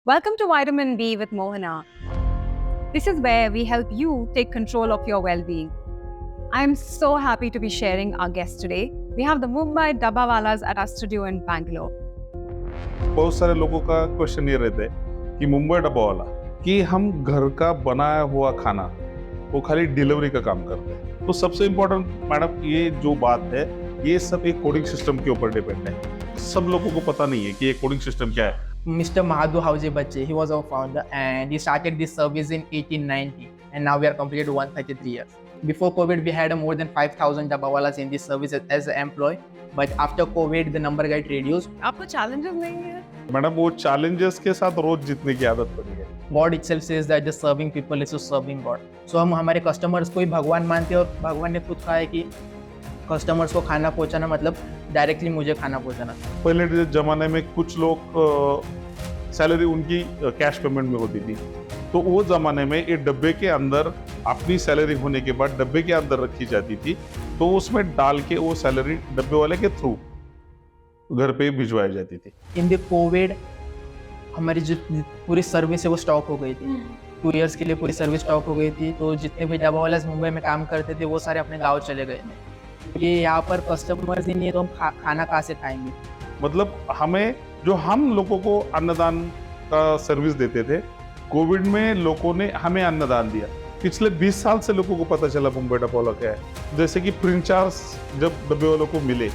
Welcome to Vitamin B with Mohana. This is where we help you take control of your well-being. I am so happy to be sharing our guest today. We have the Mumbai Dabbawalas at our studio in Bangalore. बहुत सारे लोगों का question ये रहता है कि मुंबई डब्बा वाला कि हम घर का बनाया हुआ खाना वो खाली डिलीवरी का काम करते हैं। तो सबसे इम्पोर्टेंट मैडम ये जो बात है ये सब एक कोडिंग सिस्टम के ऊपर डिपेंड है। सब लोगों को पता नहीं है कि ये कोडिंग सिस्टम क्या है। Mr. Mahadhu Hauze Bache, he was our founder and he started this service in 1890 and now we are completed 133 years. Before COVID, we had more than 5,000 Dabbawalas in this service as an employee, but after COVID, the number got reduced. आपको challenges नहीं है? Madam वो challenges के साथ रोज जीतने की आदत पड़ी है। God itself says that just serving people is to serving God. So हम हमारे customers को ही भगवान मानते हैं और भगवान ने खुद कहा है कि कस्टमर्स को खाना पहुंचाना मतलब डायरेक्टली मुझे खाना पहुंचाना। पहले के जमाने में कुछ लोग सैलरी उनकी कैश पेमेंट में होती थी, तो वो जमाने में ये डब्बे के अंदर अपनी सैलरी होने के बाद डब्बे के अंदर रखी जाती थी, तो उसमें डाल के वो सैलरी डब्बे वाले के थ्रू घर पे भिजवाई जाती थी। इन द कोविड हमारी जो पूरी सर्विस है वो स्टॉप हो गई थी। 2 इयर्स के लिए पूरी सर्विस स्टॉप हो गई थी, तो जितने भी डब्बावालास मुंबई में काम करते थे वो सारे अपने गाँव चले गए थे। ये यहाँ पर कस्टमर्स ही नहीं है तो हम खाना कहाँ से खाएंगे। मतलब हमें जो हम लोगों को अन्नदान का सर्विस देते थे, कोविड में लोगों ने हमें अन्नदान दिया। पिछले 20 साल से लोगों को पता चला मुंबई डब्बा वाला क्या है। जैसे कि प्रिंस चार्ल्स जब डब्बे वालों को मिले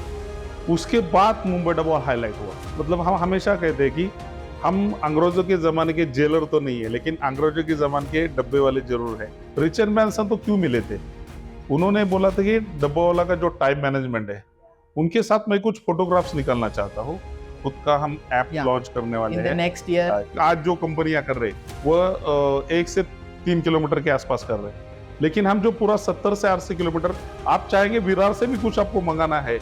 उसके बाद मुंबई डब्बा हाईलाइट हुआ। मतलब हम हमेशा कहते हैं कि हम अंग्रेजों के जमाने के जेलर तो नहीं है, लेकिन अंग्रेजों के जमाने के डब्बे वाले जरूर है। रिचर्ड ब्रांसन तो क्यों मिले थे? उन्होंने बोला था कि डब्बा वाला का जो टाइम मैनेजमेंट है उनके साथ मैं कुछ फोटोग्राफ्स निकालना चाहता हूँ। खुद का हम ऐप लॉन्च करने वाले हैं नेक्स्ट ईयर। आज जो कंपनियां कर रहे वो 1 से 3 किलोमीटर के आसपास कर रहे हैं, लेकिन हम जो पूरा 70 से 80 किलोमीटर आप चाहेंगे विरार से भी कुछ आपको मंगाना है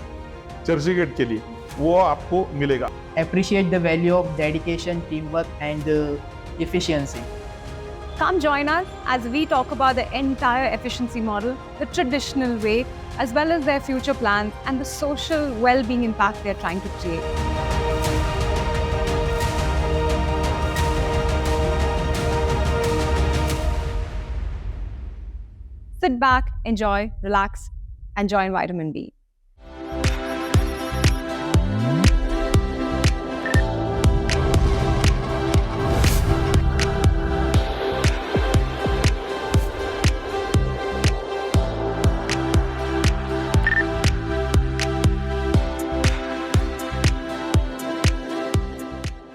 चर्ची गेट के लिए, वो आपको मिलेगा। Appreciate the value of dedication, teamwork and efficiency. Come join us as we talk about the entire efficiency model, the traditional way, as well as their future plans and the social well-being impact they're trying to create. Sit back, enjoy, relax, and join Vitamin B.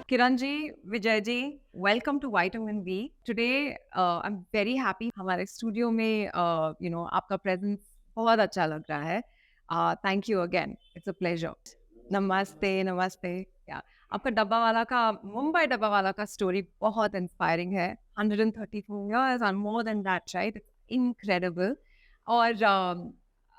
Kiranji, Vijayji, welcome to Vitamin B. Today, I'm very happy. हमारे studio में, आपका presence बहुत अच्छा लग रहा है. Thank you again. It's a pleasure. नमस्ते, नमस्ते. आपका डब्बा वाला का मुंबई डब्बा वाला का स्टोरी बहुत इंस्पायरिंग है. 134 years and more than that, right? It's incredible. और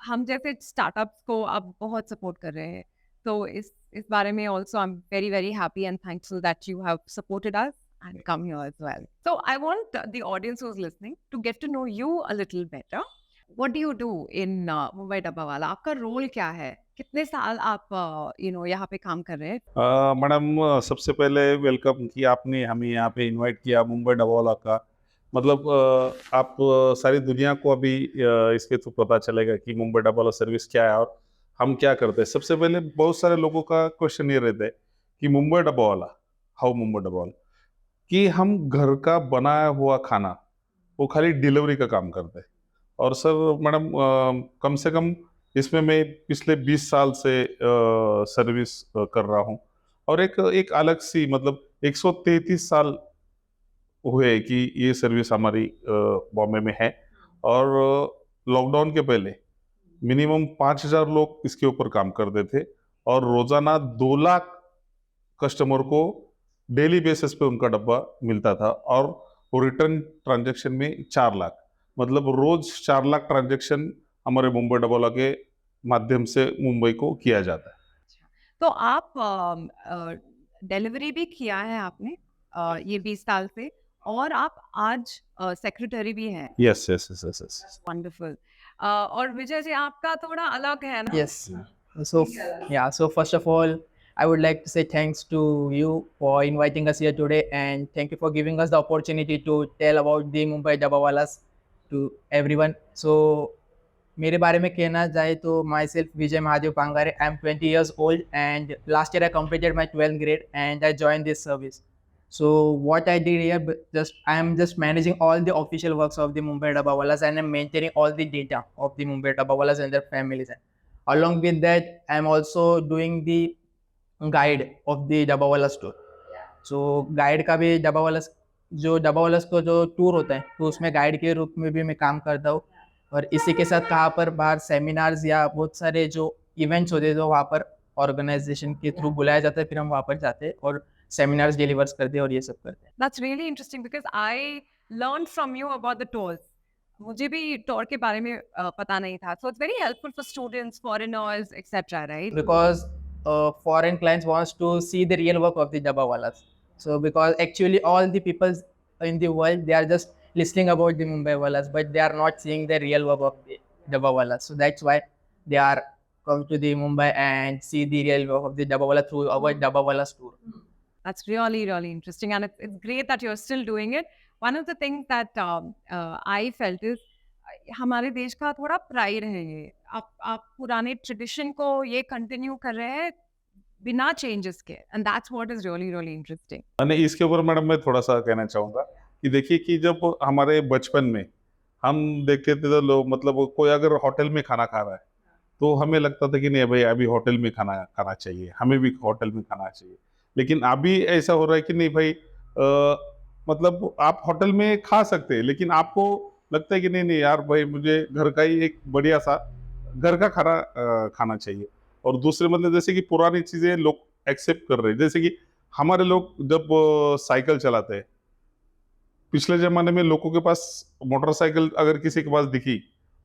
हम जैसे स्टार्टअप्स को आप बहुत सपोर्ट कर रहे हैं. तो इस बारे में also I'm very very happy and thankful that you have supported us and come here as well. So I want the audience who's listening to get to know you a little better. What do you do in Mumbai Dabbawala? आपका role क्या है? कितने साल आप यहाँ पे काम कर रहे हैं? मैडम सबसे पहले वेलकम कि आपने हमें यहाँ पे इनवाइट किया मुंबई डब्बावाला का। मतलब आप सारी दुनिया को अभी इसके थ्रू पता चलेगा कि मुंबई डब्बावाला सर्विस क्या है और हम क्या करते हैं। सबसे पहले बहुत सारे लोगों का क्वेश्चन ये रहता है कि मुंबई डब्बा वाला, हाउ मुंबई डब्बा वाला, कि हम घर का बनाया हुआ खाना वो खाली डिलीवरी का काम करते हैं। और सर मैडम कम से कम इसमें मैं पिछले 20 साल से सर्विस कर रहा हूँ और एक अलग सी मतलब 133 साल हुए कि ये सर्विस हमारी बॉम्बे में है। और लॉकडाउन के पहले मिनिमम 5,000 लोग इसके ऊपर काम करते थे और रोजाना 2 लाख कस्टमर को डेली बेसिस पे उनका डब्बा मिलता था और वो रिटर्न ट्रांजैक्शन में 4 लाख, मतलब रोज 4 लाख ट्रांजैक्शन हमारे मुंबई डब्बावाला के माध्यम से मुंबई को किया जाता है। तो आप डिलीवरी भी किया है आपने ये 20 साल से और आप आज सेक्रेटरी भी हैं। Yes yes yes yes. Wonderful. और विजय जी आपका थोड़ा अलग है ना? Yes. So yeah. So first of all, I would like to say thanks to you for inviting us here today, and thank you for giving us the opportunity to tell about the Mumbai Dabbawalas to everyone. So मेरे बारे में कहना जाए तो myself Vijay Mahadev Pangare. I am 20 years old and last year I completed my 12th grade and I joined this service. So what I did here, I am just managing all the official works of the Mumbai Dabbawalas and I'm maintaining all the data of the Mumbai Dabbawalas and their families. Along with that, I am also doing the guide of the Dabbawala store. So guide का भी डब्बावाला का जो tour होता है तो उसमें guide के रूप में भी मैं काम करता हूँ. और इसी के साथ कहाँ पर बाहर सेमिनार्स या बहुत सारे जो इवेंट्स होते हैं तो वहाँ पर ऑर्गेनाइजेशन के थ्रू बुलाया जाता है, फिर हम वहाँ पर जाते हैं और सेमिनार्स डिलीवर्स करते हैं और ये सब करते हैं. That's really interesting because I learned from you about the tours. मुझे भी टूर के बारे में पता नहीं था. So it's very helpful for students, foreigners, etc. Right? Because foreign clients wants to see the real work of the Dabbawalas. So because actually all the people in the world, they are just listening about the Mumbai Walas, but they are not seeing the real work of the Dabbawalas. So that's why they are come to the Mumbai and see the real work of the Dabbawala through our Dabbawalas tour. That's really, really interesting. And it's great that you're still doing it. One of the things that I felt is हमारे देश का थोड़ा pride है ये. आप पुराने tradition को ये कंटिन्यू कर रहे हैं बिना चेंजेस के. And that's what is really really interesting. અને इसके ऊपर मैडम मैं थोड़ा सा कहना चाहूँगा कि देखिए कि जब हमारे बचपन में हम देखते थे तो लोग मतलब कोई अगर होटल में खाना खा रहा है तो हमें लगता था कि नहीं भाई अभी होटल में खाना खाना चाहिए, हमें भी होटल में खाना चाहिए. लेकिन अभी ऐसा हो रहा है कि नहीं भाई मतलब आप होटल में खा सकते हैं लेकिन आपको लगता है कि नहीं नहीं यार भाई मुझे घर का ही एक बढ़िया सा घर का खाना खाना चाहिए. और दूसरे मतलब जैसे कि पुरानी चीजें लोग एक्सेप्ट कर रहे हैं, जैसे कि हमारे लोग जब साइकिल चलाते हैं, पिछले जमाने में लोगों के पास मोटरसाइकिल अगर किसी के पास दिखी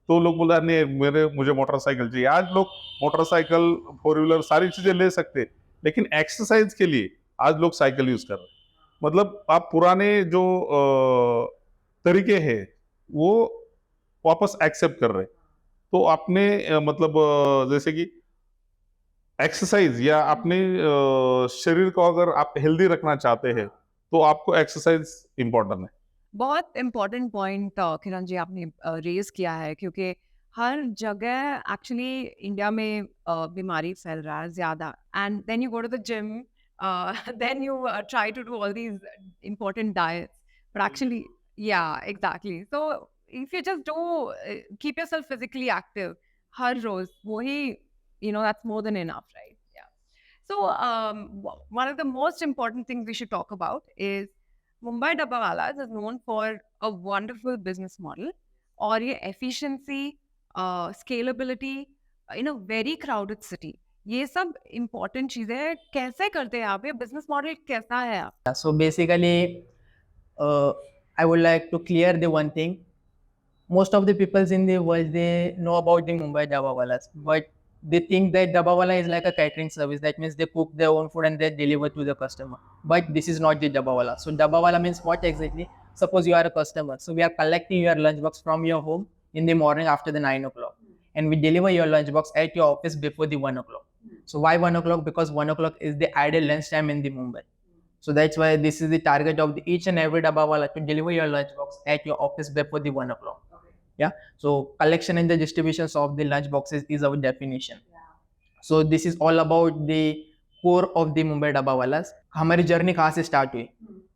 तो लोग बोला नहीं मुझे मोटरसाइकिल चाहिए. आज लोग मोटरसाइकिल, फोर व्हीलर सारी चीजें ले सकते हैं लेकिन एक्सरसाइज के लिए आज लोग साइकिल यूज कर रहे हैं. मतलब आप पुराने जो तरीके हैं वो वापस एक्सेप्ट कर रहे हैं. तो आपने मतलब जैसे कि एक्सरसाइज या अपने शरीर को अगर आप हेल्दी रखना चाहते हैं तो आपको एक्सरसाइज इम्पोर्टेंट है. बहुत इम्पोर्टेंट पॉइंट किरण जी आपने रेज किया है क्योंकि हर जगह एक्चुअली इंडिया में बीमारी फैल रहा है ज़्यादा. And then you go to the gym, then you try to do all these important diets but actually exactly. So if you just do keep yourself physically active har roz wahi that's more than enough, right? Yeah. So one of the most important things we should talk about is Mumbai Dabbawalas is known for a wonderful business model और ये efficiency, scalability in a very crowded city. ये सब important चीजें हैं. कैसे करते हैं आप? ये business model कैसा है आप? So basically I would like to clear the one thing. Most of the people in the world, they know about the Mumbai Dabbawalas, but they think that Dabbawala is like a catering service. That means they cook their own food and they deliver to the customer. But this is not the Dabbawala. So Dabbawala means what exactly? Suppose you are a customer. So we are collecting your lunchbox from your home in the morning after the 9 o'clock. And we deliver your lunchbox at your office before the 1 o'clock. So why 1 o'clock? Because 1 o'clock is the ideal lunch time in the Mumbai. So that's why this is the target of each and every Dabbawala to deliver your lunchbox at your office before the 1 o'clock. Yeah. So collection and the distributions of the lunch boxes is our definition. So this is all about the core of the Mumbai Dabbawalas. हमारी journey कहाँ से start हुई?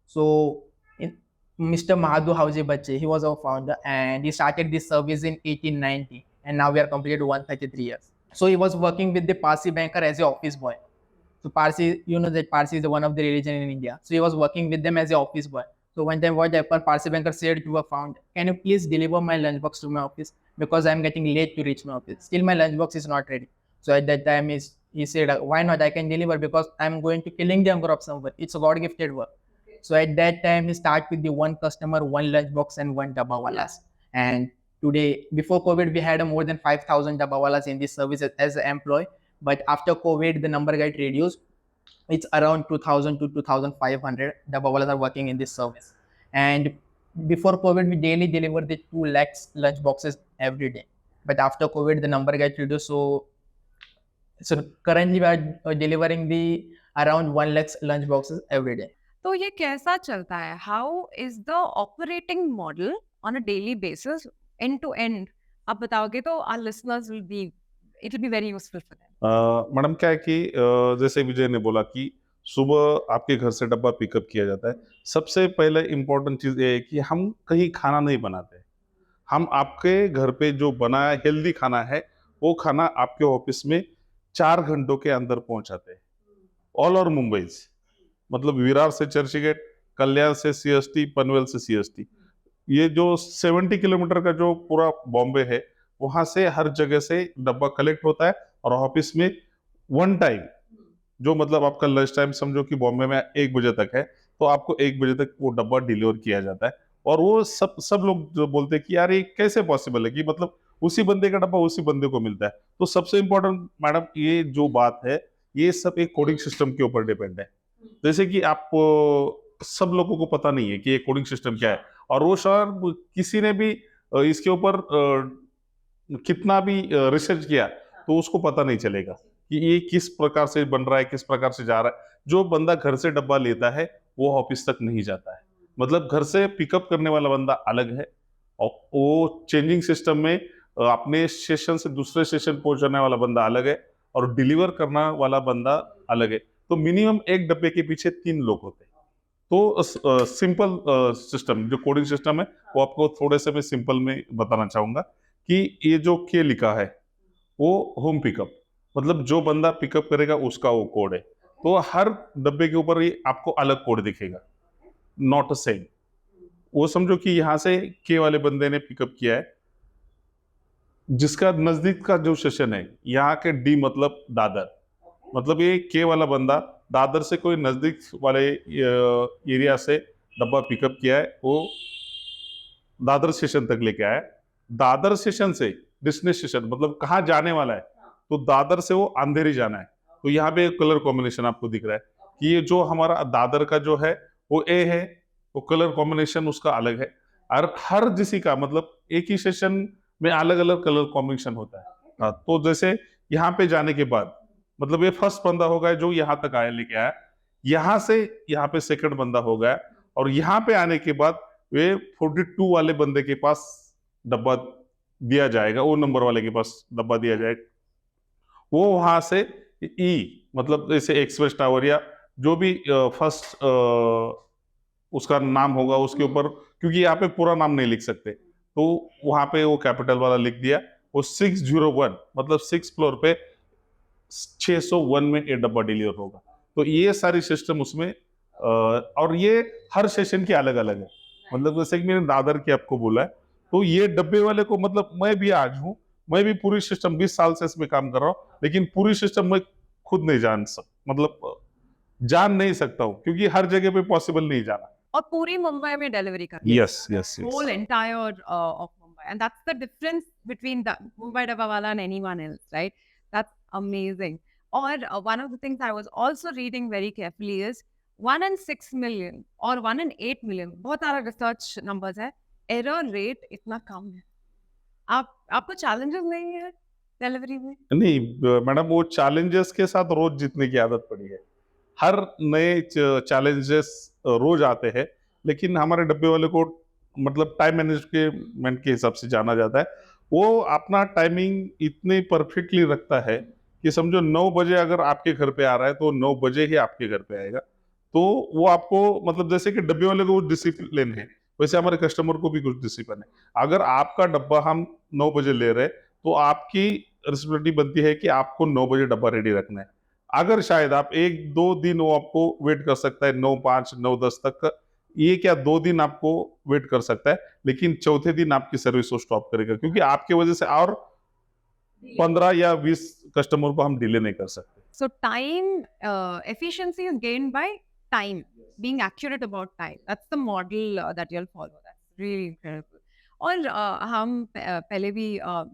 So Mr. Mahadu Hauji Bachche, he was our founder and he started this service in 1890 and now we are completed 133 years. So he was working with the Parsi banker as an office boy. So Parsi, you know that Parsi is one of the religion in India. So he was working with them as an office boy. So one time what happened, Parsi banker said to a founder, can you please deliver my lunchbox to my office because I am getting late to reach my office. Still my lunchbox is not ready. So at that time he said, why not, I can deliver because I am going to killing the hunger of someone. It's a God gifted work. Okay. So at that time he started with the one customer, one lunchbox and one Dabbawalas. And today, before COVID, we had more than 5,000 Dabbawalas in this service as an employee. But after COVID, the number got reduced. It's around 2,000 to 2,500 Dabbawalas are working in this service. And before COVID, we daily delivered the 2 lakhs lunch boxes every day. But after COVID, the number got reduced. So So currently we are delivering the around 1 lakh lunch boxes every day. तो ये कैसा चलता है? How is the operating model on a daily basis end to end? आप बताओगे तो our listeners will be, it will be very useful for them. Madam क्या है कि जैसे विजय ने बोला कि सुबह आपके घर से डब्बा पिकअप किया जाता है। सबसे पहले इम्पोर्टेंट चीज़ ये है कि हम कहीं खाना नहीं बनाते। हम आपके घर पे जो बना है हेल्दी खाना है, वो खाना आपके ऑफिस में 4 घंटों के अंदर पहुंचाते हैं। ऑल ओवर मुंबई, मतलब विरार से चर्चगेट, कल्याण से सीएसटी, पनवेल से सीएसटी, ये जो 70 किलोमीटर का जो पूरा बॉम्बे है, वहां से हर जगह से डब्बा कलेक्ट होता है और ऑफिस में वन टाइम, जो मतलब आपका लंच टाइम समझो कि बॉम्बे में 1 बजे तक है, तो आपको 1 बजे तक वो डब्बा डिलीवर किया जाता है। और वो सब सब लोग जो बोलते हैं कि यार ये कैसे पॉसिबल है कि मतलब उसी बंदे का डब्बा उसी बंदे को मिलता है। तो सबसे इंपॉर्टेंट मैडम ये जो बात है, ये सब एक कोडिंग सिस्टम के ऊपर डिपेंड है। जैसे कि आप सब लोगों को पता नहीं है कि ये कोडिंग सिस्टम क्या है, और वो शायद किसी ने भी इसके ऊपर कितना भी रिसर्च किया तो उसको पता नहीं चलेगा कि ये किस प्रकार से बन रहा है, किस प्रकार से जा रहा है। जो बंदा घर से डब्बा लेता है वो ऑफिस तक नहीं जाता है, मतलब घर से पिकअप करने वाला बंदा अलग है, और वो चेंजिंग सिस्टम में अपने स्टेशन से दूसरे स्टेशन पहुंचाने वाला बंदा अलग है, और डिलीवर करने वाला बंदा अलग है। तो मिनिमम एक डब्बे के पीछे 3 लोग होते हैं। तो सिंपल सिस्टम जो कोडिंग सिस्टम है वो आपको थोड़े से मैं सिंपल में बताना चाहूंगा कि ये जो के लिखा है वो होम पिकअप, मतलब जो बंदा पिकअप करेगा उसका वो कोड है। तो हर डब्बे के ऊपर ये आपको अलग कोड दिखेगा, नॉट अ सेम। वो समझो कि यहाँ से के वाले बंदे ने पिकअप किया है, जिसका नजदीक का जो सेशन है, यहाँ के डी मतलब दादर, मतलब ये के वाला बंदा दादर से कोई नजदीक वाले एरिया से डब्बा पिकअप किया है, वो दादर स्टेशन तक लेके आया। दादर स्टेशन से डेस्टिनेशन मतलब कहाँ जाने वाला है, तो दादर से वो अंधेरी जाना है। तो यहाँ पे कलर कॉम्बिनेशन आपको दिख रहा है कि ये जो हमारा दादर का जो है वो ए है, वो कलर कॉम्बिनेशन उसका अलग है। और हर किसी का मतलब एक ही सेशन में अलग अलग कलर कॉम्बिनेशन होता है। हाँ, तो जैसे यहाँ पे जाने के बाद मतलब ये फर्स्ट बंदा होगा जो यहाँ तक आया लेके आया, यहाँ से यहाँ पे सेकंड बंदा हो गया, और यहाँ पे आने के बाद वे 42 वाले बंदे के पास डब्बा दिया जाएगा, वो नंबर वाले के पास डब्बा दिया जाएगा। वो वहां से ई मतलब जैसे एक्सप्रेस टावर या जो भी फर्स्ट उसका नाम होगा उसके ऊपर, क्योंकि यहाँ पे पूरा नाम नहीं लिख सकते, तो वहां पे वो कैपिटल वाला लिख दिया। वो 601 मतलब 6 फ्लोर पे 601 में ये डब्बा डिलीवर होगा। तो ये सारी सिस्टम उसमें और ये हर सेशन की अलग अलग है। मतलब जैसे कि मैंने दादर की आपको बोला है, तो ये डब्बे वाले को मतलब मैं भी आज हूँ, मैं भी पूरी सिस्टम 20 साल से इसमें काम कर रहा हूँ, लेकिन पूरी सिस्टम मैं खुद नहीं मतलब जान नहीं सकता हूँ, क्योंकि हर जगह पे पॉसिबल नहीं जाना। और पूरी मुंबई में डिलीवरी करते हैं। Yes yes Whole entire of Mumbai, and that's the difference between the Mumbai Dabbawala and anyone else, right? That's amazing. Or one of the things I was also reading very carefully is 1 in 6 million or 1 in 8 million, बहुत सारा research numbers है, error rate इतना कम है। आपको challenges नहीं है delivery में? नहीं मैडम, वो चैलेंजेस के साथ रोज जीतने की आदत पड़ी है। हर नए चैलेंजेस रोज आते हैं, लेकिन हमारे डब्बे वाले को मतलब टाइम मैनेजमेंट के हिसाब से जाना जाता है। वो अपना टाइमिंग इतने परफेक्टली रखता है कि समझो 9 बजे अगर आपके घर पे आ रहा है तो 9 बजे ही आपके घर पे आएगा। तो वो आपको मतलब जैसे कि डब्बे वाले को डिसिप्लिन है, वैसे हमारे कस्टमर को भी कुछ डिसिप्लिन है। अगर आपका डब्बा हम 9 बजे ले रहे हैं तो आपकी रिस्पॉन्सिबिलिटी बनती है कि आपको 9 बजे डब्बा रेडी रखना है। अगर शायद आप 1-2 दिन वो आपको वेट कर सकता है 9:05 9:10 तक, ये क्या 2 दिन आपको वेट कर सकता है, लेकिन चौथे दिन आपकी सर्विस को स्टॉप करेगा, क्योंकि आपके वजह से और 15 या 20 कस्टमर को हम डिले नहीं कर सकते। So time efficiency is gained by time, being accurate about time. That's the model that you'll follow. That's really incredible. और हम पहले भी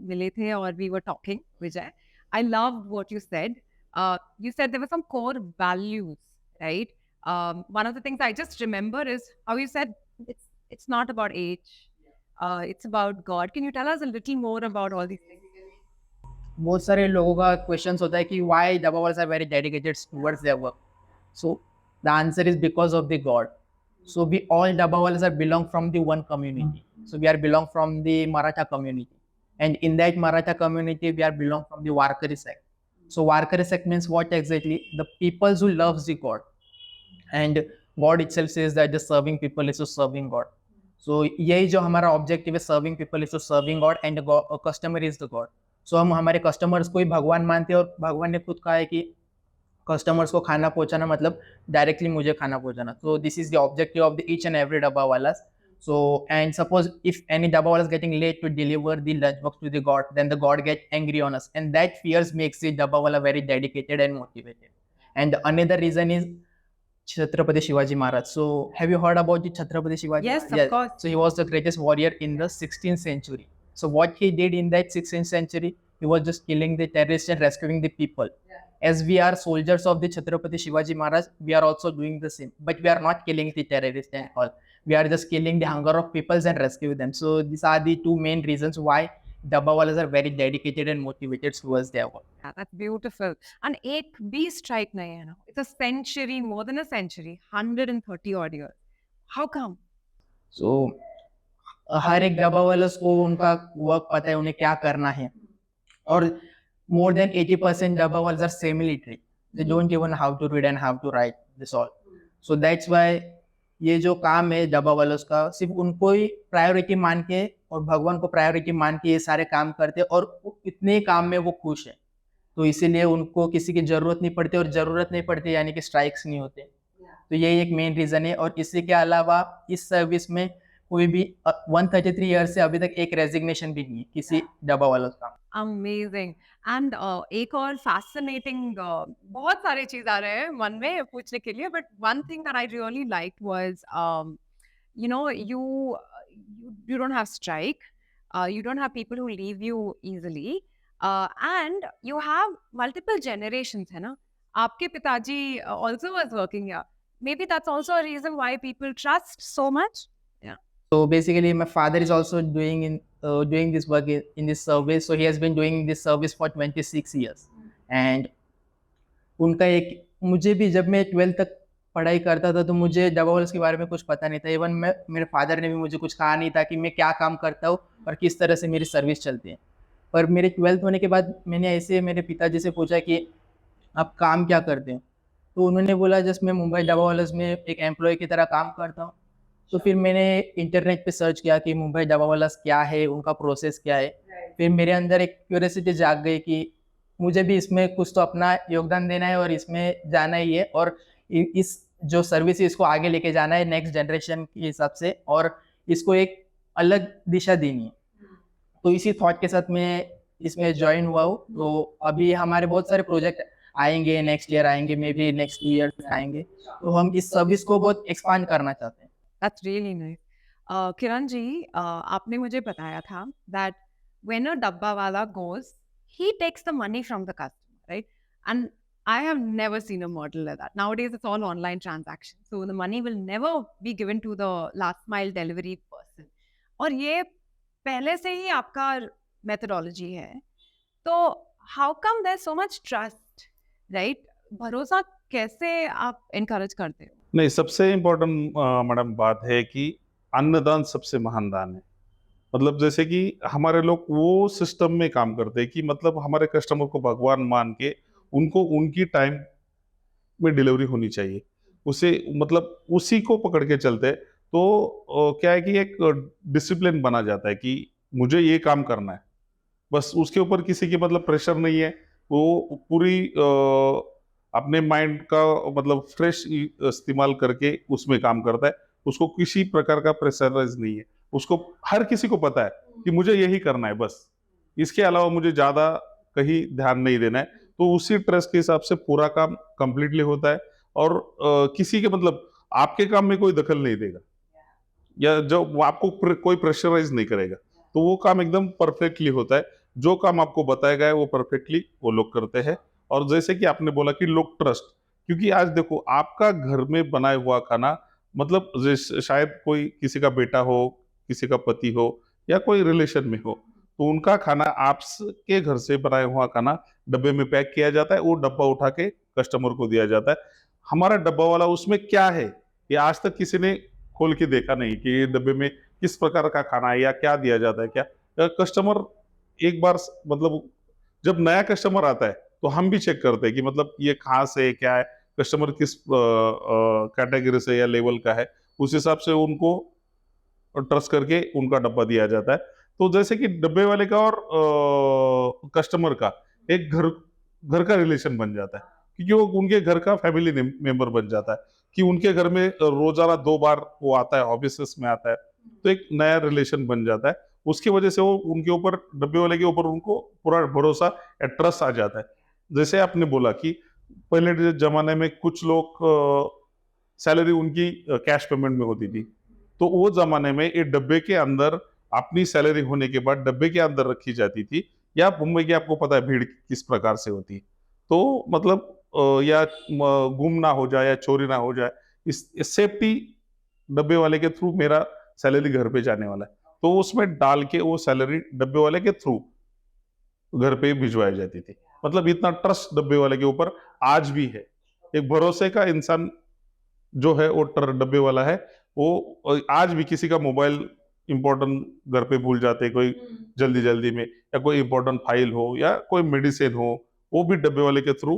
मिले थे और we were talking, Vijay. I loved what you said. You said there were some core values, right? One of the things I just remember is how you said it's not about age, it's about God. Can you tell us a little more about all these things? बहुत सारे लोगों का questions होता है कि why dabbawalas are very dedicated towards their work. So the answer is because of the god. So we all Dabbawalas are belong from the one community. So we are belong from the Maratha community, and in that Maratha community we are belong from the Warkari sect. So Warkari sect means what exactly? The people who loves the God, and God itself says that the serving people is to serving God. So यही जो हमारा objective है, serving people is to serving God, and customer is the God. So हम हमारे customers को ही भगवान मानते हैं, और भगवान ने खुद कहा है कि कस्टमर्स को खाना पहुंचाना मतलब डायरेक्टली मुझे खाना पहुंचाना. So this is the objective of the each and every Dabbawalas. So and suppose if any Dabbawalas getting late to deliver the lunchbox to the God, then the God get angry on us, and that fears makes the Dabbawala very dedicated and motivated. And another reason is Chhatrapati Shivaji Maharaj. So have you heard about the Chhatrapati Shivaji? Yes, Maharaj? of course. So he was the greatest warrior in the 16th century. So what he did in that 16th century, he was just killing the terrorists and rescuing the people. As we are soldiers of the Chhatrapati Shivaji Maharaj, we are also doing the same. But we are not killing the terrorists and all. We are just killing the hunger of peoples and rescue them. So these are the two main reasons why Dabbawalas are very dedicated and motivated towards their work. Yeah, that's beautiful. And एक भी strike नहीं है ना. It's a century, more than a century, 130 odd years. How come? So हर एक डब्बावालस को उनका work पता है, उन्हें क्या करना है. और more than 80% Dabbawalas are semi-literate. They don't even how to read and how to write this all. So that's why ये जो काम है डब्बावालस का, सिर्फ उनको ही प्रायोरिटी मान के और भगवान को प्रायोरिटी मान के ये सारे काम करते हैं, और इतने काम में वो खुश है. तो इसीलिए उनको किसी की जरूरत नहीं पड़ती, और जरूरत नहीं पड़ती यानी कि स्ट्राइक्स नहीं होते. तो यही एक मेन रीजन है. और इसी के अलावा इस सर्विस में कोई भी 133 ईयर से अभी तक एक रेजिग्नेशन भी नहीं है किसी डब्बावालस का. Amazing. And एक और fascinating बहुत सारे चीज आ रहे हैं मन में पूछने के लिए, but one thing that I really liked was you know, you don't have strike, you don't have people who leave you easily, and you have multiple generations, है ना. आपके पिताजी also was working here. Maybe that's also a reason why people trust so much. Yeah. So basically, my father is also doing this work in this service. So he has been doing this service for 26 years. And उनका एक, मुझे भी जब मैं 12th तक पढ़ाई करता था तो मुझे डब्बावालस के बारे में कुछ पता नहीं था. इवन मेरे फादर ने भी मुझे कुछ कहा नहीं था कि मैं क्या काम करता हूँ और किस तरह से मेरी सर्विस चलती है. पर मेरे 12th होने के बाद मैंने ऐसे मेरे पिताजी से पूछा कि आप काम क्या करते हैं. तो उन्होंने बोला जस्ट मैं मुंबई डब्बावालस में एक एम्प्लॉय की तरह काम करता हूँ. तो फिर मैंने इंटरनेट पे सर्च किया कि मुंबई डब्बावालस क्या है, उनका प्रोसेस क्या है. फिर मेरे अंदर एक क्यूरियोसिटी जाग गई कि मुझे भी इसमें कुछ तो अपना योगदान देना है और इसमें जाना ही है, और इस जो सर्विस है इसको आगे लेके जाना है नेक्स्ट जनरेशन के हिसाब से, और इसको एक अलग दिशा देनी है. तो इसी थॉट के साथ मैं इसमें ज्वाइन हुआ हूँ. तो अभी हमारे बहुत सारे प्रोजेक्ट आएंगे, नेक्स्ट ईयर आएंगे, मे बी नेक्स्ट ईयर आएंगे. तो हम इस सर्विस को बहुत एक्सपांड करना चाहते हैं. That's really nice. Kiran ji, आपने मुझे बताया था that when a dabbawala goes, he takes the money from the customer, right? And I have never seen a model like that. Nowadays, it's all online transactions. So the money will never be given to the last mile delivery person. और ये पहले से ही आपका methodology है. तो how come there's so much trust, right? भरोसा कैसे आप encourage करते हो? नहीं, सबसे इम्पोर्टेंट मैडम बात है कि अन्नदान सबसे महान दान है. मतलब जैसे कि हमारे लोग वो सिस्टम में काम करते हैं कि मतलब हमारे कस्टमर को भगवान मान के उनको उनकी टाइम में डिलीवरी होनी चाहिए, उसे मतलब उसी को पकड़ के चलते हैं. तो क्या है कि एक डिसिप्लिन बना जाता है कि मुझे ये काम करना है, बस उसके ऊपर किसी की मतलब प्रेशर नहीं है. वो पूरी अपने माइंड का मतलब फ्रेश इस्तेमाल करके उसमें काम करता है. उसको किसी प्रकार का प्रेशराइज नहीं है. उसको हर किसी को पता है कि मुझे यही करना है बस, इसके अलावा मुझे ज्यादा कहीं ध्यान नहीं देना है. तो उसी ट्रस्ट के हिसाब से पूरा काम कंप्लीटली होता है, और किसी के मतलब आपके काम में कोई दखल नहीं देगा या जो आपको कोई प्रेशराइज नहीं करेगा. तो वो काम एकदम परफेक्टली होता है. जो काम आपको बताया गया है वो परफेक्टली वो लोग करते हैं. और जैसे कि आपने बोला कि लोग ट्रस्ट, क्योंकि आज देखो आपका घर में बनाया हुआ खाना मतलब शायद कोई किसी का बेटा हो, किसी का पति हो या कोई रिलेशन में हो, तो उनका खाना आपके घर से बनाया हुआ खाना डब्बे में पैक किया जाता है, वो डब्बा उठा के कस्टमर को दिया जाता है। हमारा डब्बा वाला उसमें क्या है ये आज तक किसी ने खोल के देखा नहीं कि ये डब्बे में किस प्रकार का खाना है या क्या दिया जाता है। क्या कस्टमर एक बार मतलब जब नया कस्टमर आता है तो हम भी चेक करते हैं कि मतलब ये कहाँ से है, क्या है, कस्टमर किस कैटेगरी से या लेवल का है, उस हिसाब से उनको ट्रस्ट करके उनका डब्बा दिया जाता है। तो जैसे कि डब्बे वाले का और कस्टमर का एक घर घर का रिलेशन बन जाता है, क्योंकि वो उनके घर का फैमिली मेंबर बन जाता है कि उनके घर में रोजाना 2 बार वो आता है, ऑफिस में आता है, तो एक नया रिलेशन बन जाता है। उसकी वजह से वो उनके ऊपर, डब्बे वाले के ऊपर उनको पूरा भरोसा या ट्रस्ट आ जाता है। जैसे आपने बोला कि पहले के जमाने में कुछ लोग सैलरी उनकी कैश पेमेंट में होती थी, तो वो जमाने में ये डब्बे के अंदर अपनी सैलरी होने के बाद डब्बे के अंदर रखी जाती थी। या मुंबई की आपको पता है भीड़ किस प्रकार से होती है, तो मतलब या गुम ना हो जाए या चोरी ना हो जाए, इस सेफ्टी डब्बे वाले के थ्रू मेरा सैलरी घर पे जाने वाला है, तो उसमें डाल के वो सैलरी डब्बे वाले के थ्रू घर पे भिजवाई जाती थी। मतलब इतना ट्रस्ट डब्बे वाले के ऊपर आज भी है। एक भरोसे का इंसान जो है वो डब्बे वाला है। वो आज भी किसी का मोबाइल इंपॉर्टेंट घर पे भूल जाते हैं, कोई जल्दी जल्दी में, या कोई इंपॉर्टेंट फाइल हो या कोई मेडिसिन हो, वो भी डब्बे वाले के थ्रू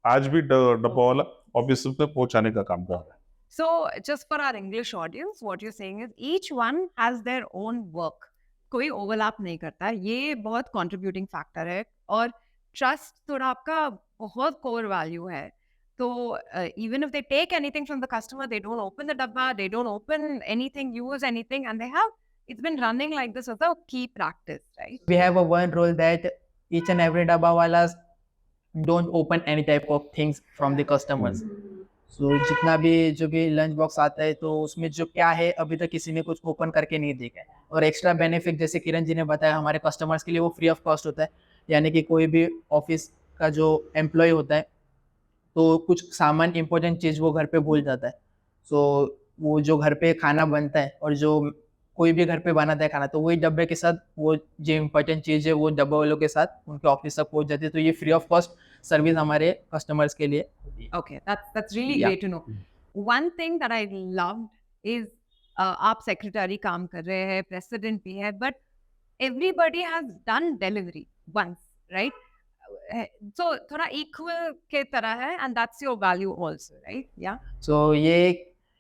आज भी डब्बा वाला ऑफिस में पहुंचाने का काम कर रहा है। So, just for our English audience, what you're saying is each one has their own work. कोई overlap नहीं करता है, ये बहुत contributing factor है, और trust थोड़ा आपका बहुत core value है। तो even if they take anything from the customer, they don't open the dabba, they don't open anything, use anything, and it's been running like this as a key practice, right? We have a one rule that each and every dabba walas don't open any type of things from the customers. So जितना भी जो भी lunch box आता है तो उसमें जो क्या है अभी तक किसी ने कुछ ओपन करके नहीं देखा है। और एक्स्ट्रा बेनिफिट जैसे किरण जी ने बताया हमारे कस्टमर्स के लिए वो फ्री ऑफ कॉस्ट होता है, यानी कि कोई भी ऑफिस का जो एम्प्लॉय होता है तो कुछ सामान इम्पोर्टेंट चीज़ वो घर पे भूल जाता है। सो वो जो घर पे खाना बनता है और जो कोई भी घर पे बनाता है खाना, तो वही डब्बे के साथ वो जो इम्पोर्टेंट चीज़ है वो डब्बे वालों के साथ उनके ऑफिस तक पहुंच जाती है। तो ये फ्री ऑफ कॉस्ट सर्विस हमारे कस्टमर्स के लिए होती है। Okay, that's really Yeah. great to know. One thing that I loved is आप secretary काम कर रहे हैं, president भी है, but everybody has done delivery once, right? So थोड़ा equal के तरह है, and that's your value also, right? Yeah. सो ये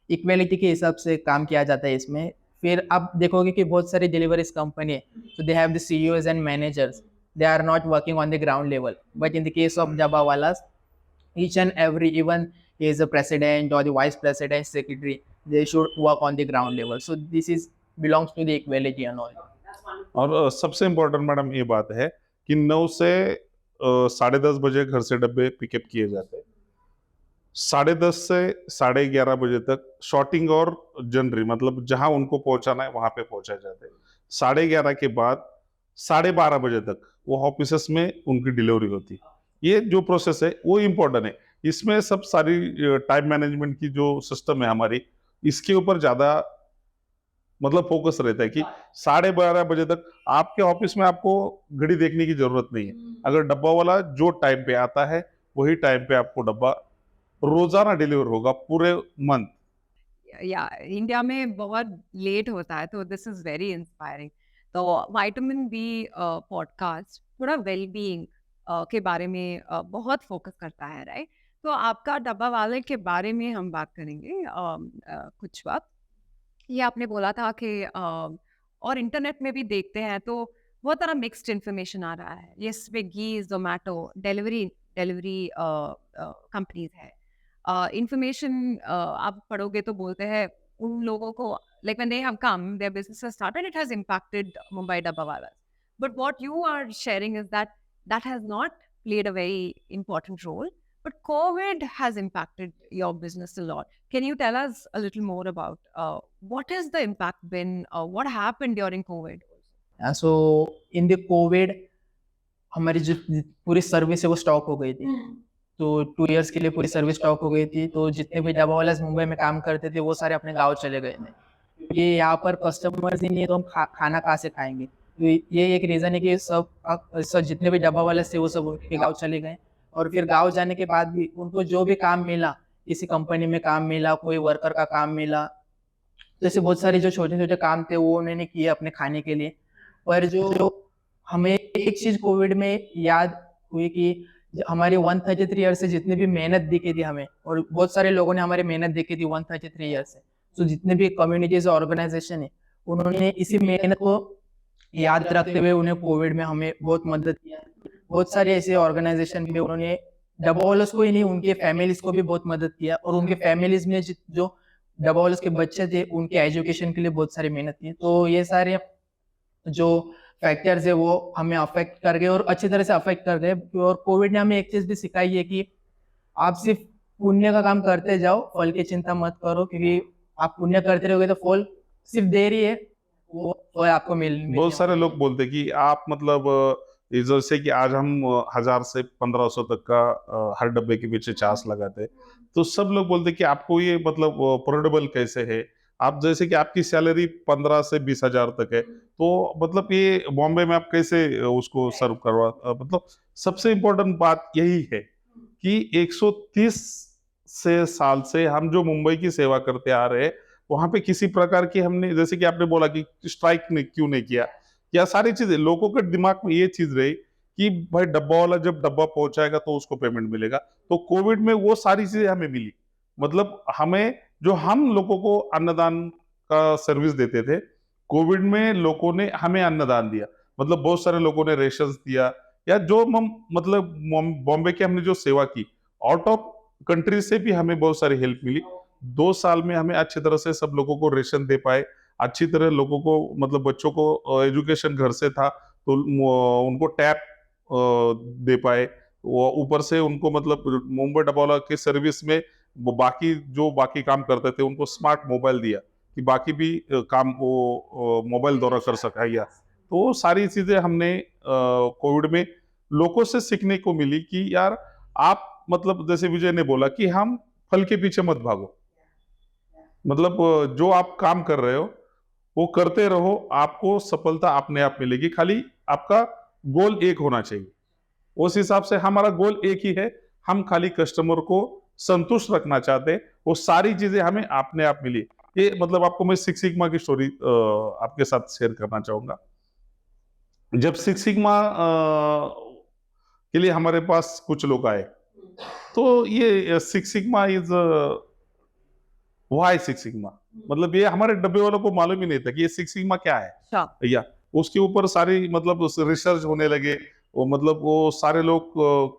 इक्वेलिटी के हिसाब से काम किया जाता है इसमें। फिर आप देखोगे कि बहुत सारी डिलीवरीज कंपनी है, so they have the CEOs and managers, they are not working on the ground level, but in the case of Dabbawalas, each and every, even he is a president or the vice president, secretary, they should work on the ground level. So this is belongs to the equality and all. और सबसे important madam ये बात है कि 9 से 10:30 बजे घर से डब्बे पिकअप किए जाते हैं। 10:30 से 11:30 बजे तक शॉर्टिंग और जनरी, मतलब जहां उनको पहुंचाना है वहां पे पहुंचाए जाते हैं। 11:30 के बाद 12:30 बजे तक वो ऑफिस में उनकी डिलीवरी होती है। ये जो प्रोसेस है वो इम्पोर्टेंट है। इसमें सब सारी टाइम मैनेजमेंट की जो सिस्टम है हमारी, इसके ऊपर ज्यादा मतलब फोकस रहता है कि 12:30 बजे तक आपके ऑफिस में आपको घड़ी देखने की जरूरत नहीं है। अगर डब्बा वाला जो टाइम पे आता है वही टाइम पे आपको डब्बा रोजाना डिलीवर होगा पूरे मंथ। या इंडिया में बहुत लेट होता है, तो दिस इज वेरी इंस्पायरिंग। तो विटामिन बी पॉडकास्ट थोड़ा वेलबीइंग के बारे में बहुत फोकस करता है, राइट? तो आपका डब्बा वाले के बारे में हम बात करेंगे कुछ वक्त। ये आपने बोला था कि और इंटरनेट में भी देखते हैं तो बहुत सारा मिक्स्ड इन्फॉर्मेशन आ रहा है। ये स्विगी, जोमेटो, डिलीवरी कंपनीज है। इंफॉर्मेशन आप पढ़ोगे तो बोलते हैं उन लोगों को, like when they have come, their business has started, it has impacted Mumbai Dabbawalas. But what you are sharing is that has not played a very important role, but COVID has impacted your business a lot. Can you tell us a little more about what has the impact been? What happened during COVID? So in the COVID हमारी जो पूरी service है वो stop हो गई थी। तो 2 years के लिए पूरी सर्विस स्टॉप हो गई थी। तो जितने भी डब्बावालास मुंबई में काम करते थे वो सारे अपने गांव चले गए थे, क्योंकि यहाँ पर कस्टमर्स ही नहीं है तो हम खाना कहाँ से खाएंगे। तो ये एक रीज़न है कि सब जितने भी डब्बा वाले थे वो सब के गाँव चले गए, और फिर गाँव जाने के बाद भी उनको जो भी काम मिला, किसी कंपनी में काम मिला, कोई वर्कर का काम मिला, जैसे बहुत सारे जो छोटे-छोटे काम थे वो उन्होंने किए अपने खाने के लिए। पर जो हमें एक चीज़ कोविड में याद हुई कि हमारी 133 ईयर से जितनी भी मेहनत दिखी थी हमें, और बहुत सारे लोगों ने हमारी मेहनत देखी थी 133 ईयर से। तो जितने भी कम्युनिटीज़ ऑर्गेनाइज़ेशन है, उन्होंने इसी मेहनत को याद रखते हुए उन्हें कोविड में हमें बहुत मदद किया। बहुत सारे ऐसे ऑर्गेनाइज़ेशन भी उन्होंने डबोलर्स को ही नहीं, उनके फैमिलीज़ को भी बहुत मदद किया, और उनके फैमिलीज़ में जो डबोलर्स के बच्चे थे, उनके एजुकेशन के लिए बहुत सारी मेहनत की। तो ये सारे जो फैक्टर्स है वो हमें अफेक्ट कर गए, और अच्छी तरह से अफेक्ट कर गए। और कोविड ने हमें एक चीज़ भी सिखाई है कि आप सिर्फ पुण्य का काम करते जाओ, फल की चिंता मत करो, क्योंकि आप पुण्य करते रहोगे तो फल सिर्फ देर ही है, वो फल आपको मिलने बहुत सारे वाला लोग है। बोलते कि आप मतलब ये जैसे कि आज हम 1000 से 1500 तक का हर डब्बे के पीछे चार्ज लगाते हैं, तो सब लोग बोलते कि आपको ये मतलब प्रोडेबल कैसे है। आप जैसे कि आपकी सैलरी 15 से 20 हजार तक है, तो मतलब ये बॉम्बे में आप कैसे उसको सर्व करवा मतलब सबसे इम्पोर्टेंट बात यही है कि 130 से साल से हम जो मुंबई की सेवा करते आ रहे हैं, वहां पे किसी प्रकार की हमने, जैसे कि आपने बोला कि स्ट्राइक ने क्यों नहीं किया, या सारी चीजें लोगों के दिमाग में ये चीज रही कि भाई डब्बा वाला जब डब्बा पहुंचाएगा तो उसको पेमेंट मिलेगा। तो कोविड में वो सारी चीजें हमें मिली, मतलब हमें जो हम लोगों को अन्नदान का सर्विस देते थे, कोविड में लोगों ने हमें अन्नदान दिया। मतलब बहुत सारे लोगों ने रेशन दिया, या जो हम मतलब बॉम्बे की हमने जो सेवा की, आउट ऑफ कंट्री से भी हमें बहुत सारी हेल्प मिली। 2 साल में हमें अच्छी तरह से सब लोगों को रेशन दे पाए, अच्छी तरह लोगों को मतलब बच्चों को एजुकेशन घर से था तो उनको टैब दे पाए। वो ऊपर से उनको मतलब मुंबई डबौला की सर्विस में वो बाकी काम करते थे उनको स्मार्ट मोबाइल दिया कि बाकी भी काम वो मोबाइल द्वारा कर सका। या तो सारी चीजें हमने कोविड में लोगों से सीखने को मिली कि यार आप मतलब जैसे विजय ने बोला कि हम फल के पीछे मत भागो, मतलब जो आप काम कर रहे हो वो करते रहो, आपको सफलता अपने आप मिलेगी। खाली आपका गोल एक होना चाहिए। उस हिसाब से हमारा गोल एक ही है, हम खाली कस्टमर को संतुष्ट रखना चाहते हैं, वो सारी चीजें हमें अपने आप मिली। ये मतलब आपको मैं सिक्स सिग्मा की स्टोरी आपके साथ शेयर करना चाहूंगा। जब सिक्स सिग्मा के लिए हमारे पास कुछ लोग आए, तो ये six sigma is why six sigma, मतलब ये हमारे डब्बे वालों को मालूम ही नहीं था कि ये सिक्स सिग्मा क्या है। Sure. या उसके ऊपर सारी मतलब रिसर्च होने लगे, वो मतलब वो सारे लोग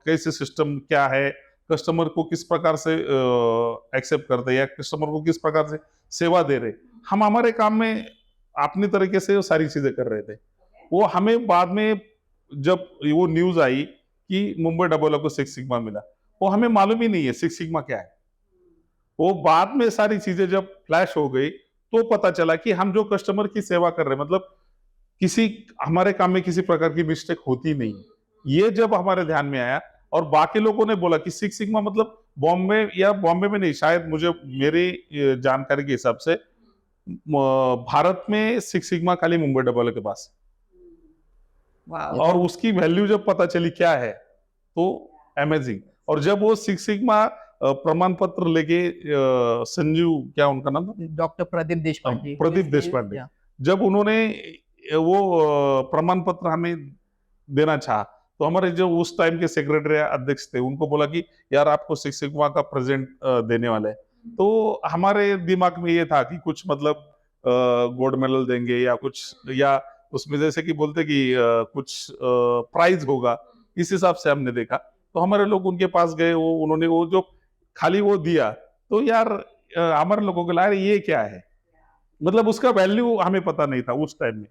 कैसे सिस्टम क्या है, कस्टमर को किस प्रकार से एक्सेप्ट करते हैं, या कस्टमर को किस प्रकार से सेवा दे रहे। हम हमारे काम में अपनी तरीके से वो सारी चीजें कर रहे थे। वो हमें बाद में जब वो न्यूज आई कि मुंबई डबोला को सिक्स सिग्मा मिला, वो हमें मालूम ही नहीं है सिक्स सिग्मा क्या है। वो बाद में सारी चीजें जब फ्लैश हो गई तो पता चला कि हम जो कस्टमर की सेवा कर रहे हैं, मतलब किसी हमारे काम में किसी प्रकार की मिस्टेक होती नहीं। ये जब हमारे ध्यान में आया और बाकी लोगों ने बोला कि सिक्स सिग्मा मतलब बॉम्बे, या बॉम्बे में नहीं, शायद मुझे मेरी जानकारी के हिसाब से भारत में सिक्स सिग्मा खाली मुंबई डबल के पास। Wow. और उसकी वैल्यू जब पता चली क्या है तो अमेजिंग। और जब वो सिक्स सिग्मा प्रमाण पत्र लेके संजीव, क्या उनका नाम था, डॉक्टर प्रदीप देशपांडे, प्रदीप देशपांडे, जब उन्होंने वो प्रमाण पत्र हमें देना चाहा, तो हमारे जो उस टाइम के सेक्रेटरी अध्यक्ष थे उनको बोला कि यार आपको सिक्स सिग्मा का प्रेजेंट देने वाले हैं। तो हमारे दिमाग में ये था कि कुछ मतलब गोल्ड मेडल देंगे या कुछ, या उसमें जैसे कि बोलते कि कुछ प्राइज होगा, इस हिसाब से हमने देखा। तो हमारे लोग उनके पास गए, वो उन्होंने वो जो खाली वो दिया, तो यार हमारे लोगों को लगा ये क्या है, मतलब उसका वैल्यू हमें पता नहीं था उस टाइम में।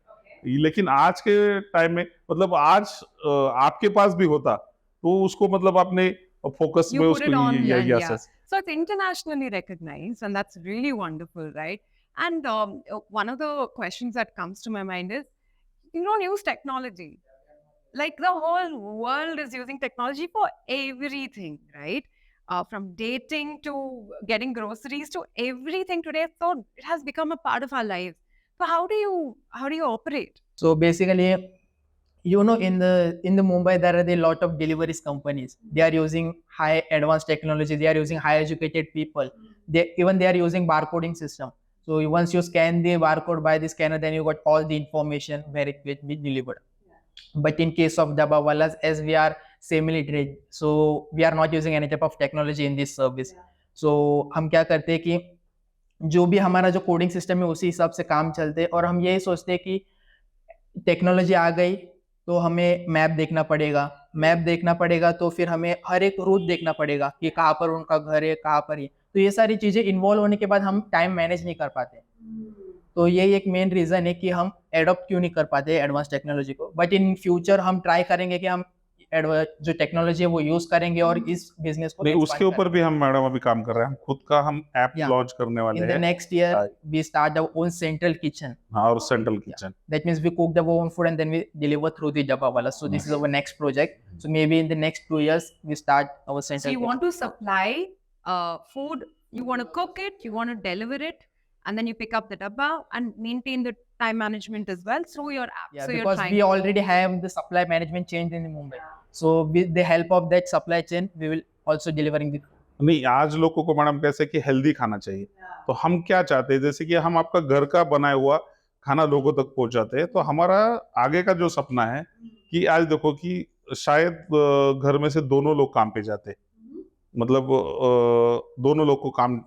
लेकिन आज के टाइम में मतलब आज आपके पास भी होता तो उसको मतलब अपने फोकस में You put उसको it on, and yes, yeah. yes. So it's internationally recognized, and that's really wonderful, right? And one of the questions that comes to my mind is, you don't use technology. Like the whole world is using technology for everything, right? From dating to getting groceries to everything today. So it has become a part of our lives. So how do you operate? So basically, in the Mumbai, there are a lot of deliveries companies. They are using high advanced technology. They are using high educated people. They are using barcoding system. So once you scan the barcode by the scanner, then you got all the information where it will be delivered. But in case of Dabbawalas, as we are semi-literate, so we are not using any type of technology in this service. So हम क्या करते हैं कि जो भी हमारा जो coding system है उसी हिसाब से काम चलते हैं, और हम यही सोचते हैं कि टेक्नोलॉजी आ गई तो हमें मैप देखना पड़ेगा तो फिर हमें हर एक रूट देखना पड़ेगा कि कहाँ पर उनका घर है, कहाँ पर है। तो ये सारी चीज़ें इन्वॉल्व होने के बाद हम टाइम मैनेज नहीं कर पाते। तो यही एक मेन रीज़न है कि हम एडॉप्ट क्यों नहीं कर पाते एडवांस टेक्नोलॉजी को। बट इन फ्यूचर हम ट्राई करेंगे कि हम जो टेक्नोलॉजी है वो यूज़ करेंगे और इस बिजनेस को नहीं, उसके ऊपर भी हम मैडम अभी काम कर रहे हैं। हम खुद का हम ऐप Yeah. लॉन्च करने वाले इन द हैं। Next year we start our own central kitchen. हाँ, और central kitchen. That means we cook the own food and then we deliver through the Dabbawala. So this is our next project. So maybe in the next 2 years we start our So central you kitchen. want to supply food, you want to cook it, you want to deliver it, and then you pick up the dabba and maintain the time management as well through your app. Yeah, So you're because trying we to- already have the supply management chain in Mumbai. So with the help of that supply chain, we will also delivering the. नहीं, आज लोगों को madam कैसे कि healthy खाना चाहिए। तो हम क्या चाहते हैं, जैसे कि हम आपका घर का बनाया हुआ खाना लोगों तक पहुंचाते हैं। तो हमारा आगे का जो सपना है कि आज देखो कि शायद घर में से दोनों लोग काम पे जाते हैं, मतलब दोनों लोग को काम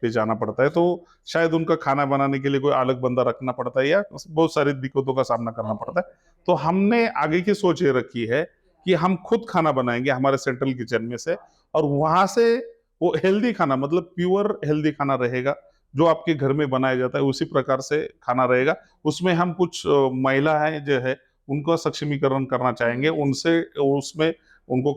पे जाना पड़ता है, तो शायद उनका खाना बनाने के लिए कोई अलग बंदा रखना पड़ता है या बहुत सारी दिक्कतों का सामना करना पड़ता है। तो हमने आगे की सोच ये रखी है कि हम खुद खाना बनाएंगे हमारे सेंट्रल किचन में से, और वहां से वो हेल्दी खाना, मतलब प्योर हेल्दी खाना रहेगा जो आपके घर में बनाया जाता है, उसी प्रकार से खाना रहेगा। उसमें हम कुछ महिला है जो है उनको सक्षमीकरण करना चाहेंगे, उनसे उसमें उनको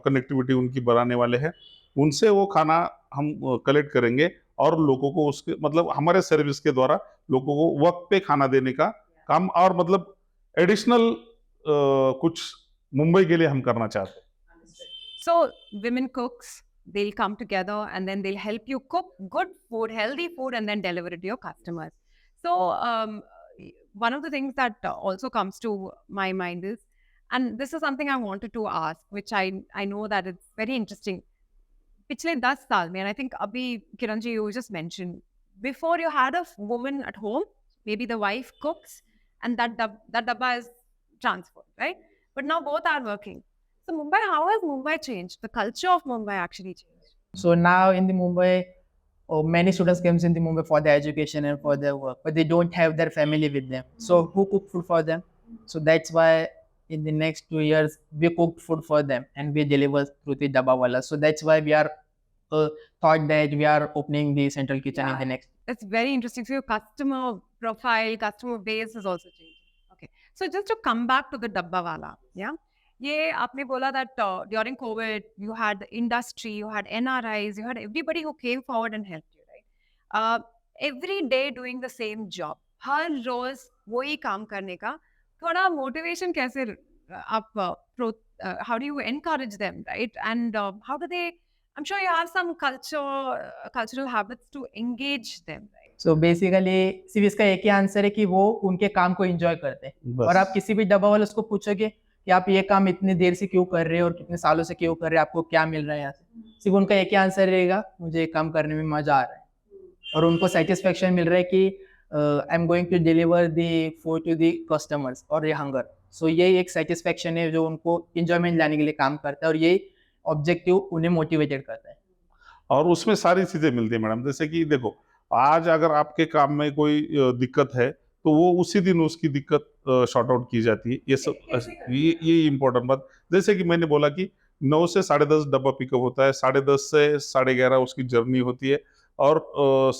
कनेक्टिविटी उनकी बढ़ाने वाले हैं, उनसे वो खाना हम कलेक्ट करेंगे और लोगों को उसके मतलब हमारे सर्विस के द्वारा लोगों को वक्त पे खाना देने का काम, और मतलब एडिशनल कुछ मुंबई के लिए हम करना चाहते हैं। So women cooks, they'll come together and then they'll help you cook good food, healthy food, and then deliver it to your customers. So one of the things that also comes to my mind is, and this is something I wanted to ask, which I know that it's very interesting. पिछले 10 साल में, and I think अभी Kiran ji you just mentioned, before you had a woman at home, maybe the wife cooks and that dabba is transferred, right? But now both are working. So Mumbai, how has Mumbai changed? The culture of Mumbai actually changed. So now in the Mumbai, many students comes in the Mumbai for their education and for their work, but they don't have their family with them. So who cook food for them? So that's why in the next 2 years we cook food for them and we deliver through the Dabbawala. So that's why we are thought that we are opening the central kitchen in the next. That's very interesting. So your customer profile, customer base is also changing. Okay. So just to come back to the dabba wala, yeah. ये आपने बोला that during COVID you had the industry, you had NRIs, you had everybody who came forward and helped you, right? Every day doing the same job, हर रोज वही काम करने का थोड़ा motivation कैसे आप how do you encourage them, right? And how do they? I'm sure you have some cultural habits to engage them, right? So basically सिर्फ इसका एक ही आंसर है कि वो उनके काम को एंजॉय करते हैं। बस। और आप किसी भी डब्बा वाले उसको पूछोगे कि आप ये काम इतनी देर से क्यों कर रहे हो और कितने सालों से क्यों कर रहे हो, आपको क्या मिल रहा है यहाँ से, सिर्फ उनका एक ही आंसर रहेगा, मुझे ये काम करने में मजा आ रहा है और उनको सेटिस्फेक्शन मिल रहा है कि I am going to deliver the food to the customers और ये हंगर। सो ये एक सेटिस्फेक्शन है जो उनको इंजॉयमेंट लाने के लिए काम करता है और ये ऑब्जेक्टिव उन्हें मोटिवेटेड करता है। और उसमें सारी चीजें मिलती है मैडम, जैसे कि देखो आज अगर आपके काम में कोई दिक्कत है तो वो उसी दिन उसकी दिक्कत शॉर्ट आउट की जाती है। ये सब ये इम्पोर्टेंट बात, जैसे कि मैंने बोला कि 9 से 10:30 डब्बा पिकअप होता है, 10:30 से 11:30 उसकी जर्नी होती है और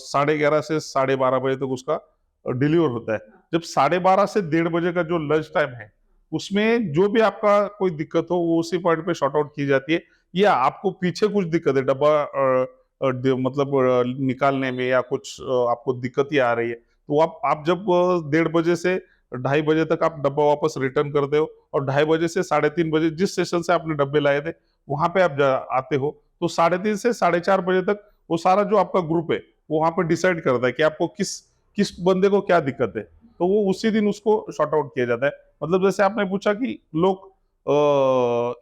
11:30 से 12:30 बजे तक उसका डिलीवर होता है। जब 12:30 से 1:30 बजे का जो लंच टाइम है उसमें जो भी आपका कोई दिक्कत हो वो उसी पॉइंट पे शॉर्ट आउट की जाती है, या आपको पीछे कुछ दिक्कत है डब्बा मतलब निकालने में या कुछ आपको दिक्कत ही आ रही है, तो आप जब 1:30 बजे से 2:30 बजे तक आप डब्बा वापस रिटर्न करते हो और 2:30 बजे से 3:30 बजे जिस स्टेशन से आपने डब्बे लाए थे वहां पे आप आते हो, तो 3:30 से 4:30 बजे तक वो सारा जो आपका ग्रुप है वो वहां पे डिसाइड करता है कि आपको किस किस बंदे को क्या दिक्कत है, तो वो उसी दिन उसको शॉर्ट आउट किया जाता है। मतलब जैसे आपने पूछा कि लोग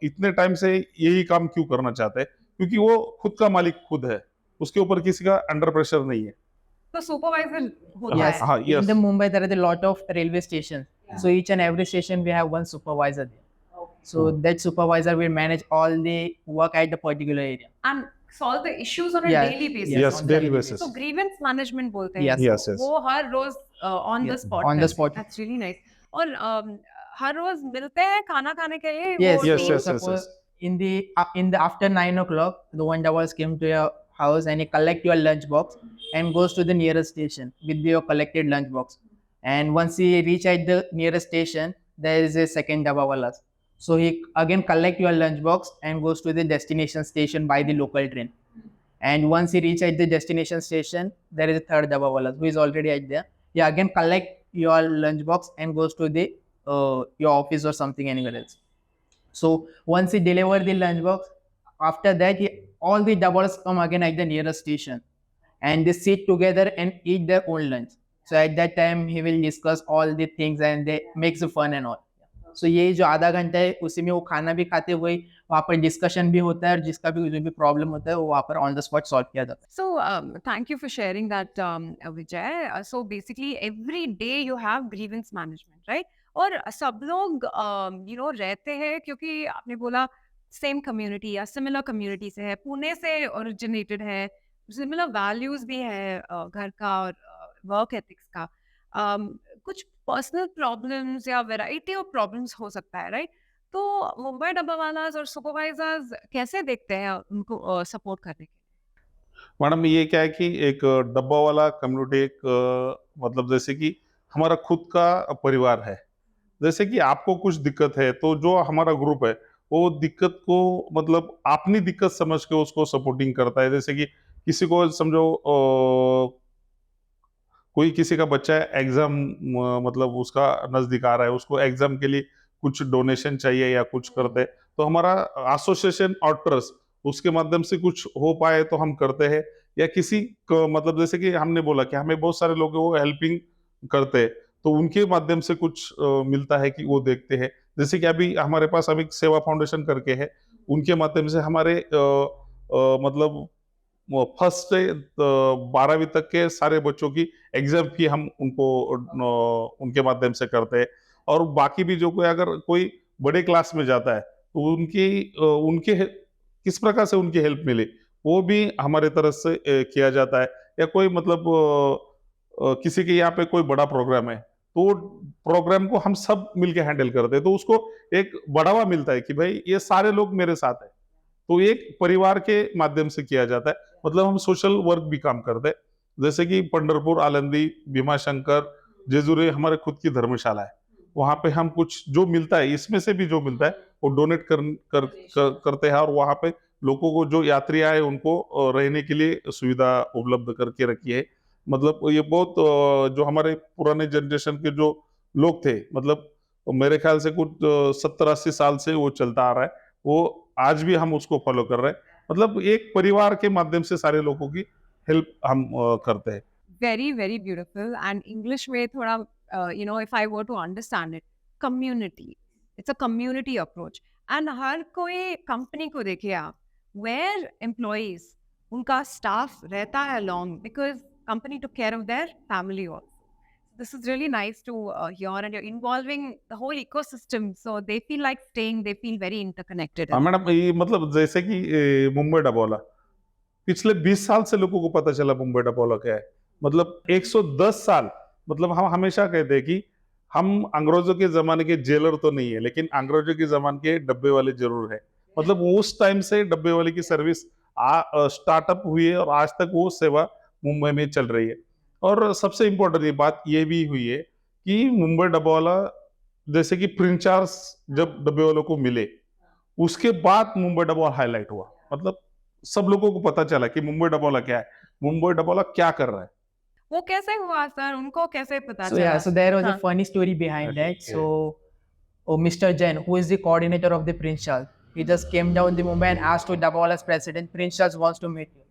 इतने टाइम से यही काम क्यों करना चाहते हैं, क्योंकि वो खुद का मालिक खुद है, उसके ऊपर किसी का अंडर प्रेशर नहीं है। तो सुपरवाइजर होता Yes, है। हाँ, in yes. the Mumbai there are a lot of railway stations. So each and every station we have one supervisor there. So that supervisor will manage all the work at the particular area. And solve the issues on a Yeah, daily basis. yes, Yes, on the daily daily basis. तो grievance management बोलते हैं Yes. इसको। Yes, yes. वो हर रोज on the Yes, spot on the spot. That's really nice. और हर रोज मिलते हैं खाना खाने के लिए Yes, वो Yes, so team? yes, yes, suppose yes. in the after 9 o'clock, the one doubles came to your house and he collect your lunch box and goes to the nearest station with your collected lunch box. And once he reach at the nearest station, there is a second dabawalas. So he again collect your lunch box and goes to the destination station by the local train. And once he reach at the destination station, there is a third dabawalas who is already at there. He again collect your lunch box and goes to the your office or something anywhere else. So once he deliver the lunch box, after that all the doubles come again at the nearest station and they sit together and eat their own lunch. So at that time he will discuss all the things and they makes fun and all. So ये जो आधा घंटा है उसी में वो खाना भी खाते हुए वहाँ पर डिस्कशन भी होता है और जिसका भी जो भी प्रॉब्लम होता है वो वहाँ पर ऑन द स्पॉट सॉल्व किया जाता है. So thank you for sharing that, Vijay. So basically every day you have grievance management, right? और सब लोग रहते हैं क्योंकि आपने बोला सेम कम्युनिटी या सिमिलर कम्युनिटी से है, पुणे से ओरिजिनेटेड है, सिमिलर वैल्यूज भी है घर का और वर्क एथिक्स का. कुछ पर्सनल प्रॉब्लम्स या वैरायटी ऑफ प्रॉब्लम्स हो सकता है, राइट? तो मुंबई डब्बावालाज और सुपरवाइजर्स कैसे देखते हैं उनको सपोर्ट करने के? मैडम ये क्या है कि एक डब्बा वाला कम्युनिटी एक मतलब जैसे कि हमारा खुद का परिवार है। जैसे कि आपको कुछ दिक्कत है तो जो हमारा ग्रुप है वो दिक्कत को मतलब अपनी दिक्कत समझ के उसको सपोर्टिंग करता है। जैसे कि किसी को समझो कोई किसी का बच्चा एग्जाम मतलब उसका नजदीक आ रहा है, उसको एग्जाम के लिए कुछ डोनेशन चाहिए या कुछ करते हैं, तो हमारा एसोसिएशन और ट्रस्ट उसके माध्यम से कुछ हो पाए तो हम करते हैं। या किसी मतलब जैसे कि हमने बोला कि हमें बहुत सारे लोग वो हेल्पिंग करते हैं, तो उनके माध्यम से कुछ मिलता है कि वो देखते हैं। जैसे कि अभी हमारे पास अभी सेवा फाउंडेशन करके है, उनके माध्यम से हमारे मतलब फर्स्ट से 12वीं तक के सारे बच्चों की एग्जाम फी हम उनको उनके माध्यम से करते हैं। और बाकी भी जो कोई अगर कोई बड़े क्लास में जाता है तो उनके किस प्रकार से उनकी हेल्प मिले वो भी हमारे तरफ से किया जाता है। या कोई मतलब किसी के यहाँ पे कोई बड़ा प्रोग्राम है तो प्रोग्राम को हम सब मिलके हैंडल करते हैं, तो उसको एक बढ़ावा मिलता है कि भाई ये सारे लोग मेरे साथ है, तो एक परिवार के माध्यम से किया जाता है। मतलब हम सोशल वर्क भी काम करते हैं। जैसे कि पंढरपुर, आलंदी, भीमाशंकर, जेजुरी हमारे खुद की धर्मशाला है, वहां पे हम कुछ जो मिलता है इसमें से भी जो मिलता है वो डोनेट करते हैं। और वहां पे लोगों को जो यात्री आए उनको रहने के लिए सुविधा उपलब्ध करके रखी है। मतलब ये बहुत जो हमारे पुराने जनरेशन के जो लोग थे, मतलब मेरे ख्याल से कुछ 70-80 साल से वो चलता आ रहा है, वो आज भी हम उसको फॉलो कर रहे हैं। मतलब एक परिवार के माध्यम से सारे लोगों की हेल्प हम करते हैं। Very very beautiful. And English में थोड़ा if I were to understand it, community, it's a community approach. And हर कोई कंपनी को देखिए आप, वेयर एम्प्लॉइज उनका स्टाफ रहता है long because company took care of their family also. This is really nice to hear, and you're involving the whole ecosystem, so they feel like staying, they feel very interconnected. हाँ madam, ये मतलब जैसे कि मुंबई डबौला पिछले 20 साल से लोगों को पता चला मुंबई डबौला क्या है। मतलब 110 साल, मतलब हम हमेशा कहते हैं कि हम अंग्रेजों के जमाने के जेलर तो नहीं है, लेकिन अंग्रेजों के जमाने के डब्बे वाले जरूर है। मतलब उस टाइम से डब्बे वाले की सर्विस स्टार्टअप हुई है और आज तक वो सेवा मुंबई में चल रही है। और सबसे इम्पोर्टेंट बात ये भी हुई है कि मुंबई डब्बावाला जैसे कि प्रिंस चार्ल्स जब डब्बे वालों को मिले उसके बाद मुंबई डब्बावाला हाईलाइट हुआ। मतलब सब लोगों को पता चला कि मुंबई डब्बावाला क्या है, मुंबई डब्बावाला क्या कर रहा है। वो कैसे हुआ सर, उनको कैसे पता So चला? yeah, so there was हाँ. a funny story behind that. Okay. So Mr. Jain, who is the coordinator of the Prince Charles, he just came down to Mumbai and asked to Dabbawala's president, Prince Charles wants to meet you.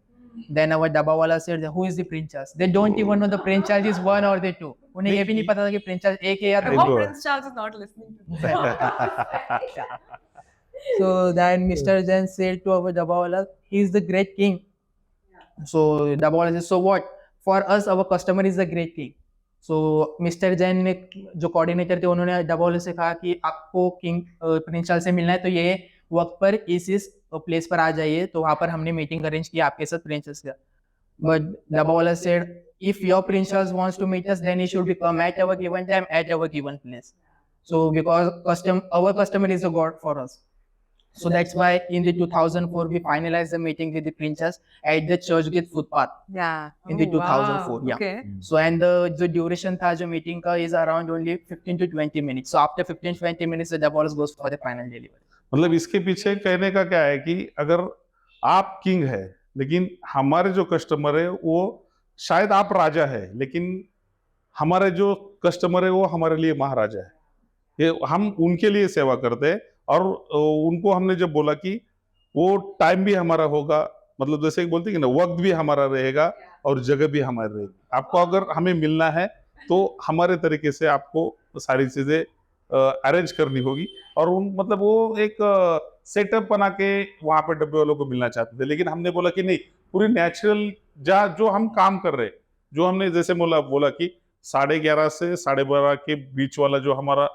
Then our Dabawala said, who is the Prince Charles? They don't even know the Prince Charles is one or the two. उन्हें ये भी नहीं पता था कि Prince Charles एक है या I दो. hope Indo. Prince Charles is not listening to this. So then Mr. Jain said to our Dabawala, he is the great king. So Dabawala said, so what? For us, our customer is the great king. So Mr. Jain ने जो coordinator थे उन्होंने Dabawala से कहा कि आपको king Prince Charles से मिलना है तो ये वक्त पर इस प्लेस पर आ जाइए. तो वहाँ पर हमने मीटिंग अरेंज की आपके साथ प्रिंस चार्ल्स का. But Dabawala said, if your Prince Charles wants to meet us, then he should come at our given time, at our given place. So because our customer is a god for us. So that's why in the 2004 we finalized the meeting with the Prince Charles at the Churchgate footpath. Yeah. In the Oh, 2004, wow. yeah. Okay. So and the duration था जो meeting का is around only 15 to 20 minutes. So after 15-20 minutes, the Dabawala goes for the final delivery. मतलब इसके पीछे कहने का क्या है कि अगर आप किंग है लेकिन हमारे जो कस्टमर है वो शायद आप राजा है, लेकिन हमारे जो कस्टमर है वो हमारे लिए महाराजा है. ये हम उनके लिए सेवा करते हैं और उनको हमने जब बोला कि वो टाइम भी हमारा होगा, मतलब जैसे कि बोलते हैं कि ना, वक्त भी हमारा रहेगा और जगह भी हमारी रहेगी. आपको अगर हमें मिलना है तो हमारे तरीके से आपको सारी चीजें अरेंज करनी होगी. और उन मतलब वो एक सेटअप बना के वहां पे डब्बे वालों को मिलना चाहते थे, लेकिन हमने बोला कि नहीं, पूरी नेचुरल जो हम काम कर रहे, जो हमने जैसे बोला कि 11:30 से 12:30 के बीच वाला जो हमारा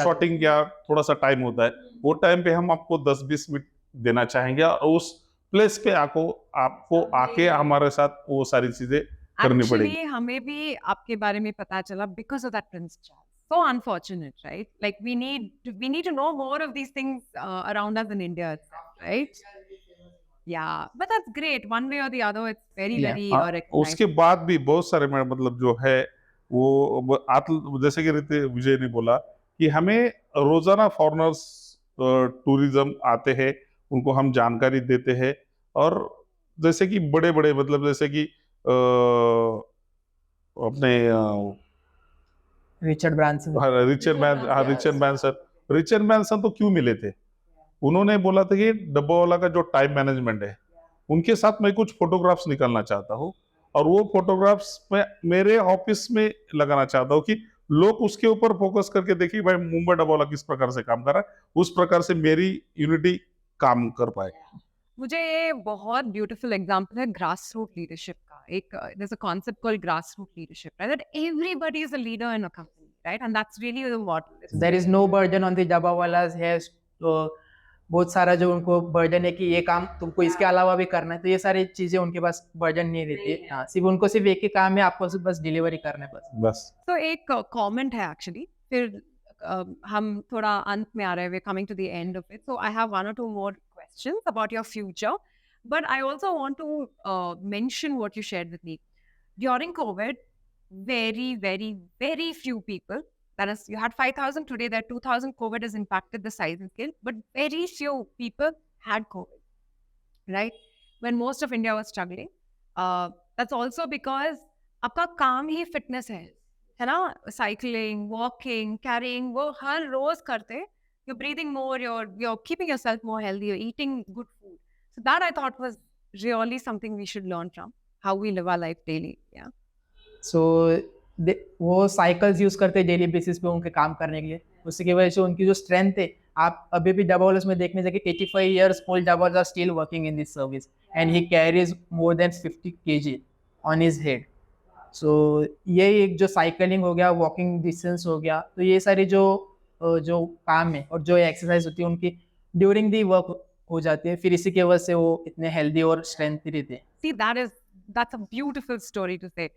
शॉटिंग या थोड़ा सा टाइम होता है, वो टाइम पे हम आपको 10-20 मिनट देना चाहेंगे और उस प्लेस पे आपको आके हमारे साथ वो सारी चीजें करनी पड़ेगी. Actually, हमें भी आपके बारे में पता चला because of that Prince Charles. So unfortunate, right? Like we need to know more of these things around us in India, right? Yeah, but that's great. One way or the other, it's very recognized. उसके बाद भी बहुत सारे मतलब जो है वो आप जैसे कि विजय ने बोला कि हमें रोजाना फॉरेनर्स टूरिज्म आते हैं, उनको हम जानकारी देते हैं. और जैसे कि बड़े बड़े मतलब जैसे कि अपने रिचर्ड ब्रांसन तो क्यों मिले थे? उन्होंने बोला था कि डब्बावाला का जो टाइम मैनेजमेंट है उनके साथ मैं कुछ फोटोग्राफ्स निकालना चाहता हूँ और वो फोटोग्राफ्स मैं मेरे ऑफिस में लगाना चाहता हूँ कि लोग उसके ऊपर फोकस करके देखिए भाई मुंबई डब्बावाला किस प्रकार से काम कर रहा है, उस प्रकार से मेरी यूनिटी काम कर पाए. मुझे ये बहुत ब्यूटीफुल एग्जांपल है ग्रास रूट लीडरशिप का. एक there's a concept called grass root leadership, right? That everybody is a leader in a company, right? And that's really the model. There is no burden on the Dabbawalas has. तो बहुत सारा जो उनको burden है कि ये काम तुमको इसके अलावा भी करना है, तो ये सारी चीजें उनके पास बर्डन नहीं रहती. हाँ, सिर्फ एक ही काम है, आपको बस डिलीवरी करना है बस. तो एक कमेंट है एक्चुअली, फिर हम थोड़ा अंत में आ रहे हैं, we're coming to the end of it. So I have one or two more questions about your future, but I also want to mention what you shared with me. During COVID, very, very, very few people, that is, you had 5,000, today there are 2,000, COVID has impacted the size and scale, but very few people had COVID, right? When most of India was struggling. That's also because आपका काम ही fitness है ना? Cycling, walking, carrying, वो हर रोज करते. You're breathing more, you're keeping yourself more healthy, you're eating good food. So that I thought was really something we should learn from, how we live our life daily. Yeah. So वो cycles use करते हैं daily basis पे उनके काम करने के लिए. उसकी वजह से उनकी जो स्ट्रेंथ है, आप अभी भी डब्बावालास में देखने जाके 85 years old Dabbawalas are still working in this service and he carries more than 50 kg on his head. So ये एक जो साइकिलिंग हो गया, वॉकिंग डिस्टेंस हो गया, तो ये सारी जो काम है और जो एक्सरसाइज होती है उनकी ड्यूरिंग दी वर्क हो जाती है, फिर इसी की वजह से वो इतने हेल्दी और स्ट्रेंथ रहते हैं. See, that's a beautiful story to say.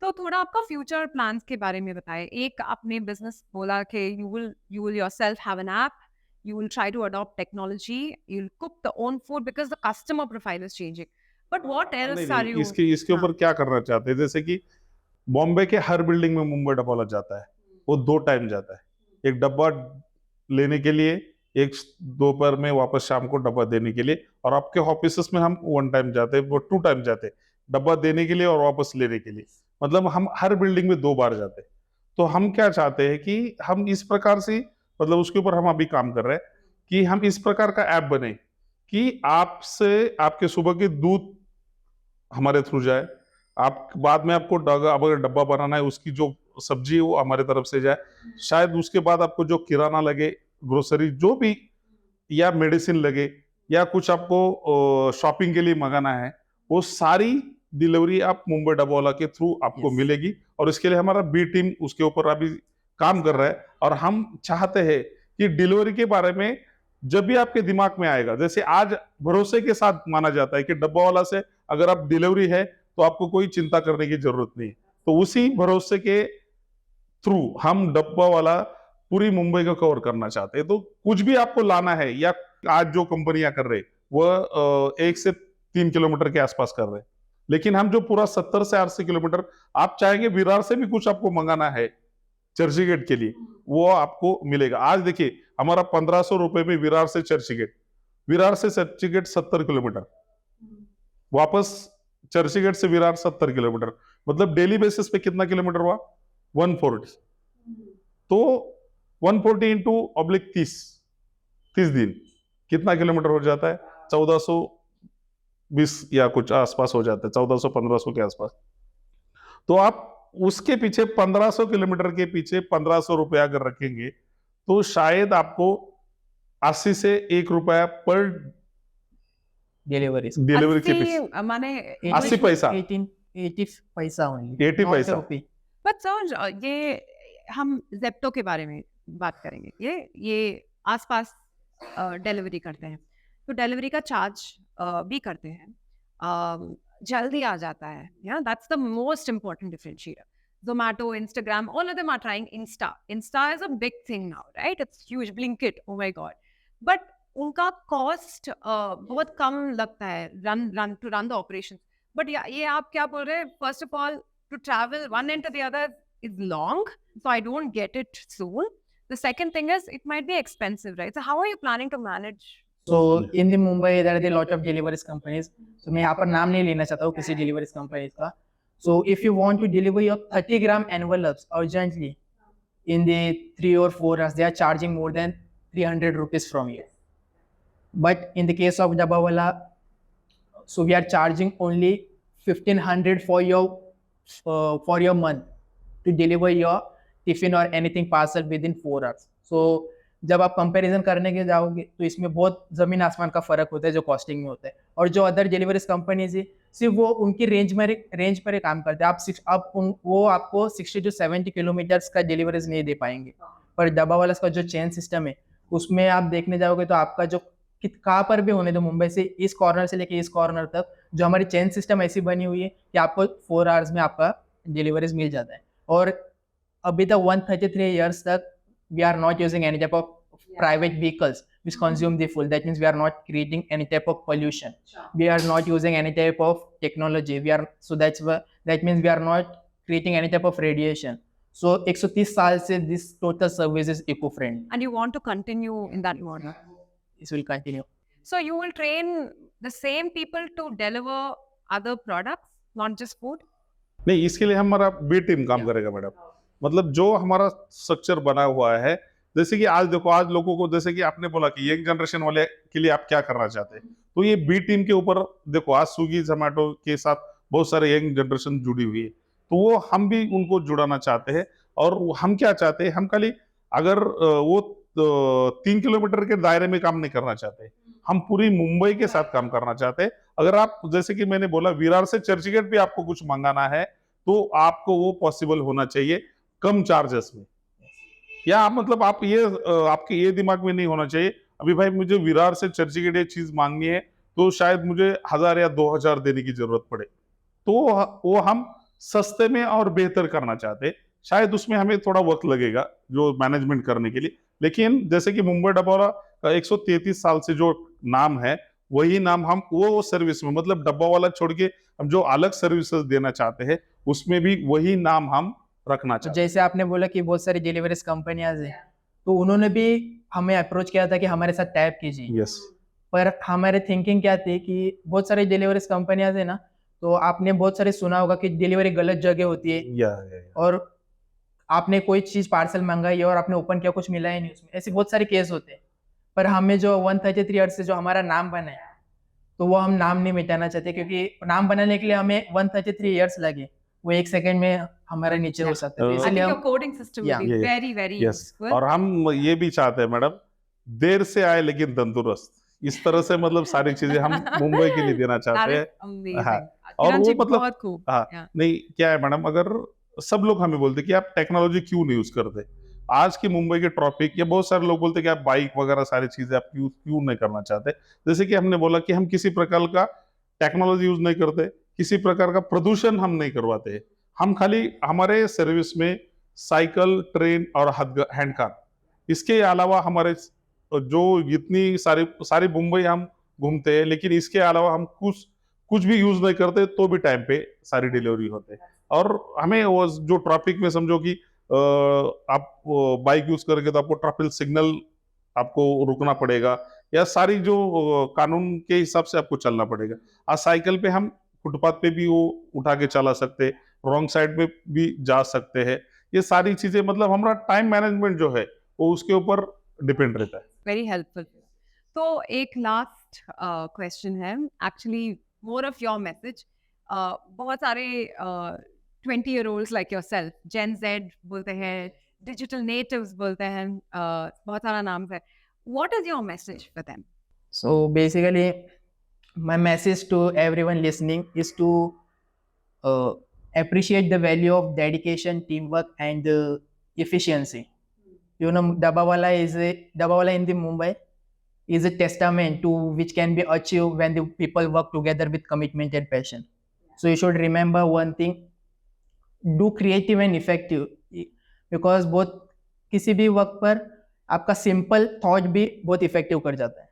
तो थोड़ा आपका फ्यूचर प्लान्स के बारे में बताएं. एक आपने बिजनेस बोला कि you will yourself have an app, you will try to adopt technology, you'll cook the own food because the customer profile is changing. But what else are you? इसके ऊपर क्या करना चाहते हैं? जैसे कि बॉम्बे के हर बिल्डिंग में मुंबई डब्बावाला जाता है, वो 2 टाइम जाता है. एक डब्बा लेने के लिए, एक दोपहर में वापस शाम को डब्बा देने के लिए. और आपके ऑफिस में हम 1 टाइम जाते हैं, वो 2 टाइम जाते हैं, डब्बा देने के लिए और वापस लेने के लिए. मतलब हम हर बिल्डिंग में 2 बार जाते हैं. तो हम क्या चाहते हैं कि हम इस प्रकार से, मतलब उसके ऊपर हम अभी काम कर रहे हैं कि हम इस प्रकार का ऐप बने कि आपसे आपके सुबह के दूध हमारे थ्रू जाए, आप बाद में आपको अगर डब्बा बनाना है उसकी जो सब्जी है वो हमारे तरफ से जाए, शायद उसके बाद आपको जो किराना लगे, ग्रोसरी जो भी, या मेडिसिन लगे, या कुछ आपको शॉपिंग के लिए मंगाना है, वो सारी डिलीवरी आप मुंबई डब्बावाला के थ्रू आपको Yes. मिलेगी। और इसके लिए हमारा बी टीम उसके ऊपर अभी काम कर रहा है। और हम चाहते हैं कि डिलीवरी के बारे में जब भी आपके दिमाग में आएगा, जैसे आज भरोसे के साथ माना जाता है कि डब्बावाला से अगर आप डिलीवरी है तो आपको कोई चिंता करने की जरूरत नहीं, तो उसी भरोसे के थ्रू हम डब्बा वाला पूरी मुंबई को कवर करना चाहते हैं। तो कुछ भी आपको लाना है, या आज जो कंपनियां कर रहे वह 1 से 3 किलोमीटर के आसपास कर रहे, लेकिन हम जो पूरा 70 से 80 किलोमीटर, आप चाहेंगे विरार से भी कुछ आपको मंगाना है चर्चगेट के लिए, वो आपको मिलेगा। आज देखिए हमारा 1500 रुपए में विरार से चर्चगेट, विरार से चर्चगेट 70 किलोमीटर, वापस चर्चगेट से विरार 70 किलोमीटर, मतलब डेली बेसिस पे कितना किलोमीटर हुआ? 140। तो 140 इंटू ऑब्लिक 30 दिन कितना किलोमीटर हो जाता है? 1420 या कुछ आसपास हो जाता है, 1400-1500 के आसपास। तो आप उसके पीछे 1500 किलोमीटर के पीछे 1500 रुपया अगर रखेंगे तो शायद आपको 80 से 1 रुपया पर डिलीवरी डिलीवरी के 80 पीछे, माने 80 पैसा, 80 पैसा ओनली, 80 पैसा। बट सर ये हम जेप्टो के बारे में बात करेंगे, ये आसपास डिलीवरी करते हैं, तो डिलीवरी का चार्ज भी करते हैं, जल्दी आ जाता है, या that's the most important differentiator. Zomato, Instagram, all of them are trying Insta. Insta is a big thing now, right? It's huge. Blinkit, oh my god. But उनका कॉस्ट बहुत कम लगता है रन द ऑपरेशन। बट ये आप क्या बोल रहे हैं? First of all, to travel one end to the other is long, so I don't get it soon. The second thing is it might be expensive, right? So how are you planning to manage? So in the Mumbai there are a lot of deliveries companies. So मैं यहाँ पर नाम नहीं लेना चाहता हूँ किसी deliveries companies का. So if you want to deliver your 30-gram envelopes urgently in the 3 or 4 hours, they are charging more than 300 rupees from you. But in the case of Dabbawala, so we are charging only 1500 for your month to deliver your tiffin or anything parcel within 4 hours. So जब आप comparison करने के जाओगे तो इसमें बहुत ज़मीन आसमान का फ़र्क होता है जो कॉस्टिंग में होता है। और जो अदर डिलीवरीज कंपनीज है सिर्फ वो उनकी रेंज पर ही काम करते हैं। वो आपको 60 to 70 किलोमीटर्स का डिलीवरीज नहीं दे पाएंगे। पर डब्बावाला का जो चेन सिस्टम है उसमें आप देखने जाओगे तो आपका जो कहाँ पर भी होने दो, मुंबई से इस कॉर्नर से लेके इस कॉर्नर तक जो हमारी चेन सिस्टम ऐसी बनी हुई है कि आपको 4 आवर्स में आपका डिलीवरीज मिल जाता है। और अभी तक 133 years तक we are not using any type of private vehicles which consume the fuel. That means we are not creating any type of pollution. We are not using any type of technology. That means we are not creating any type of radiation. So 130 साल से this total service is eco-friendly. And you want to continue in that model? This will continue. So you will train the same people to deliver other products, not just food? नहीं, इसके लिए हमारा B team काम करेगा madam. मतलब जो हमारा structure बना हुआ है, जैसे कि आज देखो, आज लोगों को, जैसे कि आपने बोला कि यंग जनरेशन वाले के लिए आप क्या करना चाहते हैं, तो ये बी टीम के ऊपर देखो, आज स्विगी जोमेटो के साथ बहुत सारे यंग जनरेशन जुड़ी हुई है, तो वो हम भी उनको जुड़ाना चाहते हैं। और हम क्या चाहते हैं, हम खाली अगर वो 3 किलोमीटर के दायरे में काम नहीं करना चाहते, हम पूरी मुंबई के साथ काम करना चाहते हैं। अगर आप, जैसे कि मैंने बोला, विरार से चर्चगेट भी आपको कुछ मंगाना है तो आपको वो पॉसिबल होना चाहिए कम चार्जेस में। या आप, मतलब आप ये, आपके ये दिमाग में नहीं होना चाहिए अभी भाई मुझे विरार से चर्चगेट ये चीज मांगनी है तो शायद मुझे 1000 या 2000 देने की जरूरत पड़े, तो वो हम सस्ते में और बेहतर करना चाहते हैं। शायद उसमें हमें थोड़ा वक्त लगेगा जो मैनेजमेंट करने के लिए, लेकिन जैसे कि मुंबई डब्बावाला का 133 साल से जो नाम है, वही नाम हम वो सर्विस में, मतलब डब्बावाला छोड़ के हम जो अलग सर्विसेज देना चाहते हैं उसमें भी वही नाम हम रखना चाहते हैं। जैसे आपने बोला कि बहुत सारी डिलीवरीज कंपनियां हैं, तो उन्होंने भी हमें अप्रोच किया था कि हमारे साथ टैप कीजिए। यस। पर हमारे थिंकिंग क्या थी कि बहुत सारी डिलीवरीज कंपनियां है ना, तो आपने बहुत सारे सुना होगा कि डिलीवरी गलत जगह होती है, या। और आपने कोई चीज पार्सल मंगाई और आपने ओपन किया, कुछ मिला ही नहीं उसमें, ऐसे बहुत सारे केस होते हैं। पर हमें जो 133 ईयर्स से जो हमारा नाम बना है, तो वो हम नाम नहीं मिटाना चाहते, क्योंकि नाम बनाने के लिए हमें 133 ईयर्स लगे, वो 1 सेकंड में हमारे नीचे हो सकता है। तो I I इसलिए think your हम coding system will Yeah. be Yeah, yeah. very, very yes useful. और हम ये भी चाहते हैं मैडम, देर से आए लेकिन तंदुरुस्त, इस तरह से मतलब सारी चीजें हम मुंबई के लिए देना That चाहते is हैं। amazing. हाँ, और किरण वो जी मतलब बहुत खूब. हाँ Yeah. नहीं क्या है मैडम, अगर सब लोग हमें बोलते कि आप टेक्नोलॉजी क्यों नहीं यूज करते, आज की मुंबई के ट्रैफिक या बहुत सारे लोग बोलते कि आप बाइक वगैरह सारी चीजें आप यूज क्यों नहीं करना चाहते। जैसे कि हमने बोला कि हम किसी प्रकार का टेक्नोलॉजी यूज नहीं करते, किसी प्रकार का प्रदूषण हम नहीं करवाते, हम खाली हमारे सर्विस में साइकिल, ट्रेन और हैंड कार, इसके अलावा हमारे जो इतनी सारी मुंबई हम घूमते हैं, लेकिन इसके अलावा हम कुछ भी यूज नहीं करते तो भी टाइम पे सारी डिलीवरी होते हैं। और हमें वो जो ट्रैफिक में समझो कि आप बाइक यूज करेंगे तो आपको ट्रैफिक सिग्नल आपको रुकना पड़ेगा, या सारी जो कानून के हिसाब से आपको चलना पड़ेगा। आज साइकिल पे हम फुटपाथ पे भी वो उठा के चला सकते, रॉन्ग साइड पे भी जा सकते हैं। ये सारी चीजें मतलब हमारा टाइम मैनेजमेंट जो है वो उसके ऊपर डिपेंड रहता है। Very helpful. तो एक लास्ट क्वेश्चन है, actually more of your message. बहुत सारे 20-year-olds लाइक योरसेल्फ, जेन जेड बोलते हैं, डिजिटल नेटिव्स बोलते हैं, बहुत सारा नाम है. What is your message for them? So basically, my message to everyone listening is to appreciate the value of dedication, teamwork, and efficiency. You know, Dabawala in the Mumbai is a testament to which can be achieved when the people work together with commitment and passion. So you should remember one thing: do creative and effective, because both किसी भी वक्त पर आपका simple thought भी बहुत effective कर जाता है.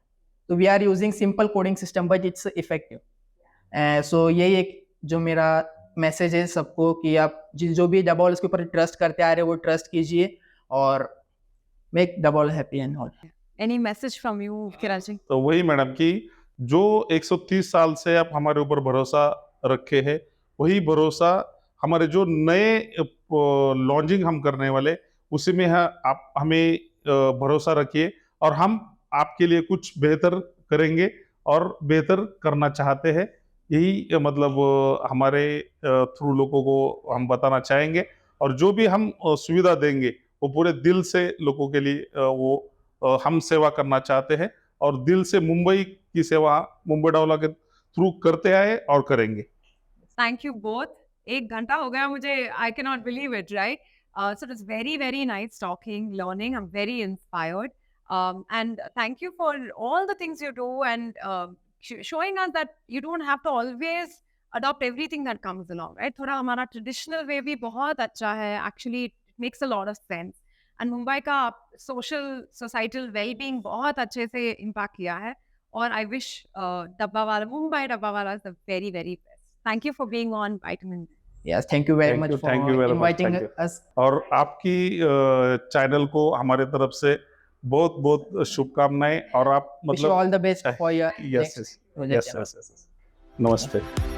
तो we are using simple coding system but it's effective. So यही एक जो मेरा मैसेज है सबको, कि आप जो भी डबल उसके ऊपर ट्रस्ट करते आ रहे हो वो ट्रस्ट कीजिए और make double happy and all. Any message from you Kiran ji? तो वही मैडम कि जो 130 साल से आप हमारे ऊपर भरोसा रखे हैं, वही भरोसा हमारे जो नए लॉन्चिंग हम करने वाले उसी में है, आप हमें भरोसा रखिए और हम आपके लिए कुछ बेहतर करेंगे और बेहतर करना चाहते हैं। यही मतलब हमारे थ्रू लोगों को हम बताना चाहेंगे, और जो भी हम सुविधा देंगे वो पूरे दिल से लोगों के लिए वो हम सेवा करना चाहते हैं, और दिल से मुंबई की सेवा मुंबई डबल के थ्रू करते आए और करेंगे। Thank you both. 1 घंटा हो गया मुझे, I can not believe it, right? So it was very, very nice talking, learning. I'm very inspired. And thank you for all the things you do, and showing us that you don't have to always adopt everything that comes along, right? थोड़ा हमारा traditional way भी बहुत अच्छा है. Actually, it makes a lot of sense. And Mumbai का social, societal well-being बहुत अच्छे से impact किया है. और I wish Mumbai Dabbawala is the very, very best. Thank you for being on Vitamin D. Yes, thank you very much for inviting us. और आपकी channel को हमारे तरफ से बहुत बहुत शुभकामनाएं, और आप Wish you मतलब all the best for your yes next yes project. Yes, नमस्ते।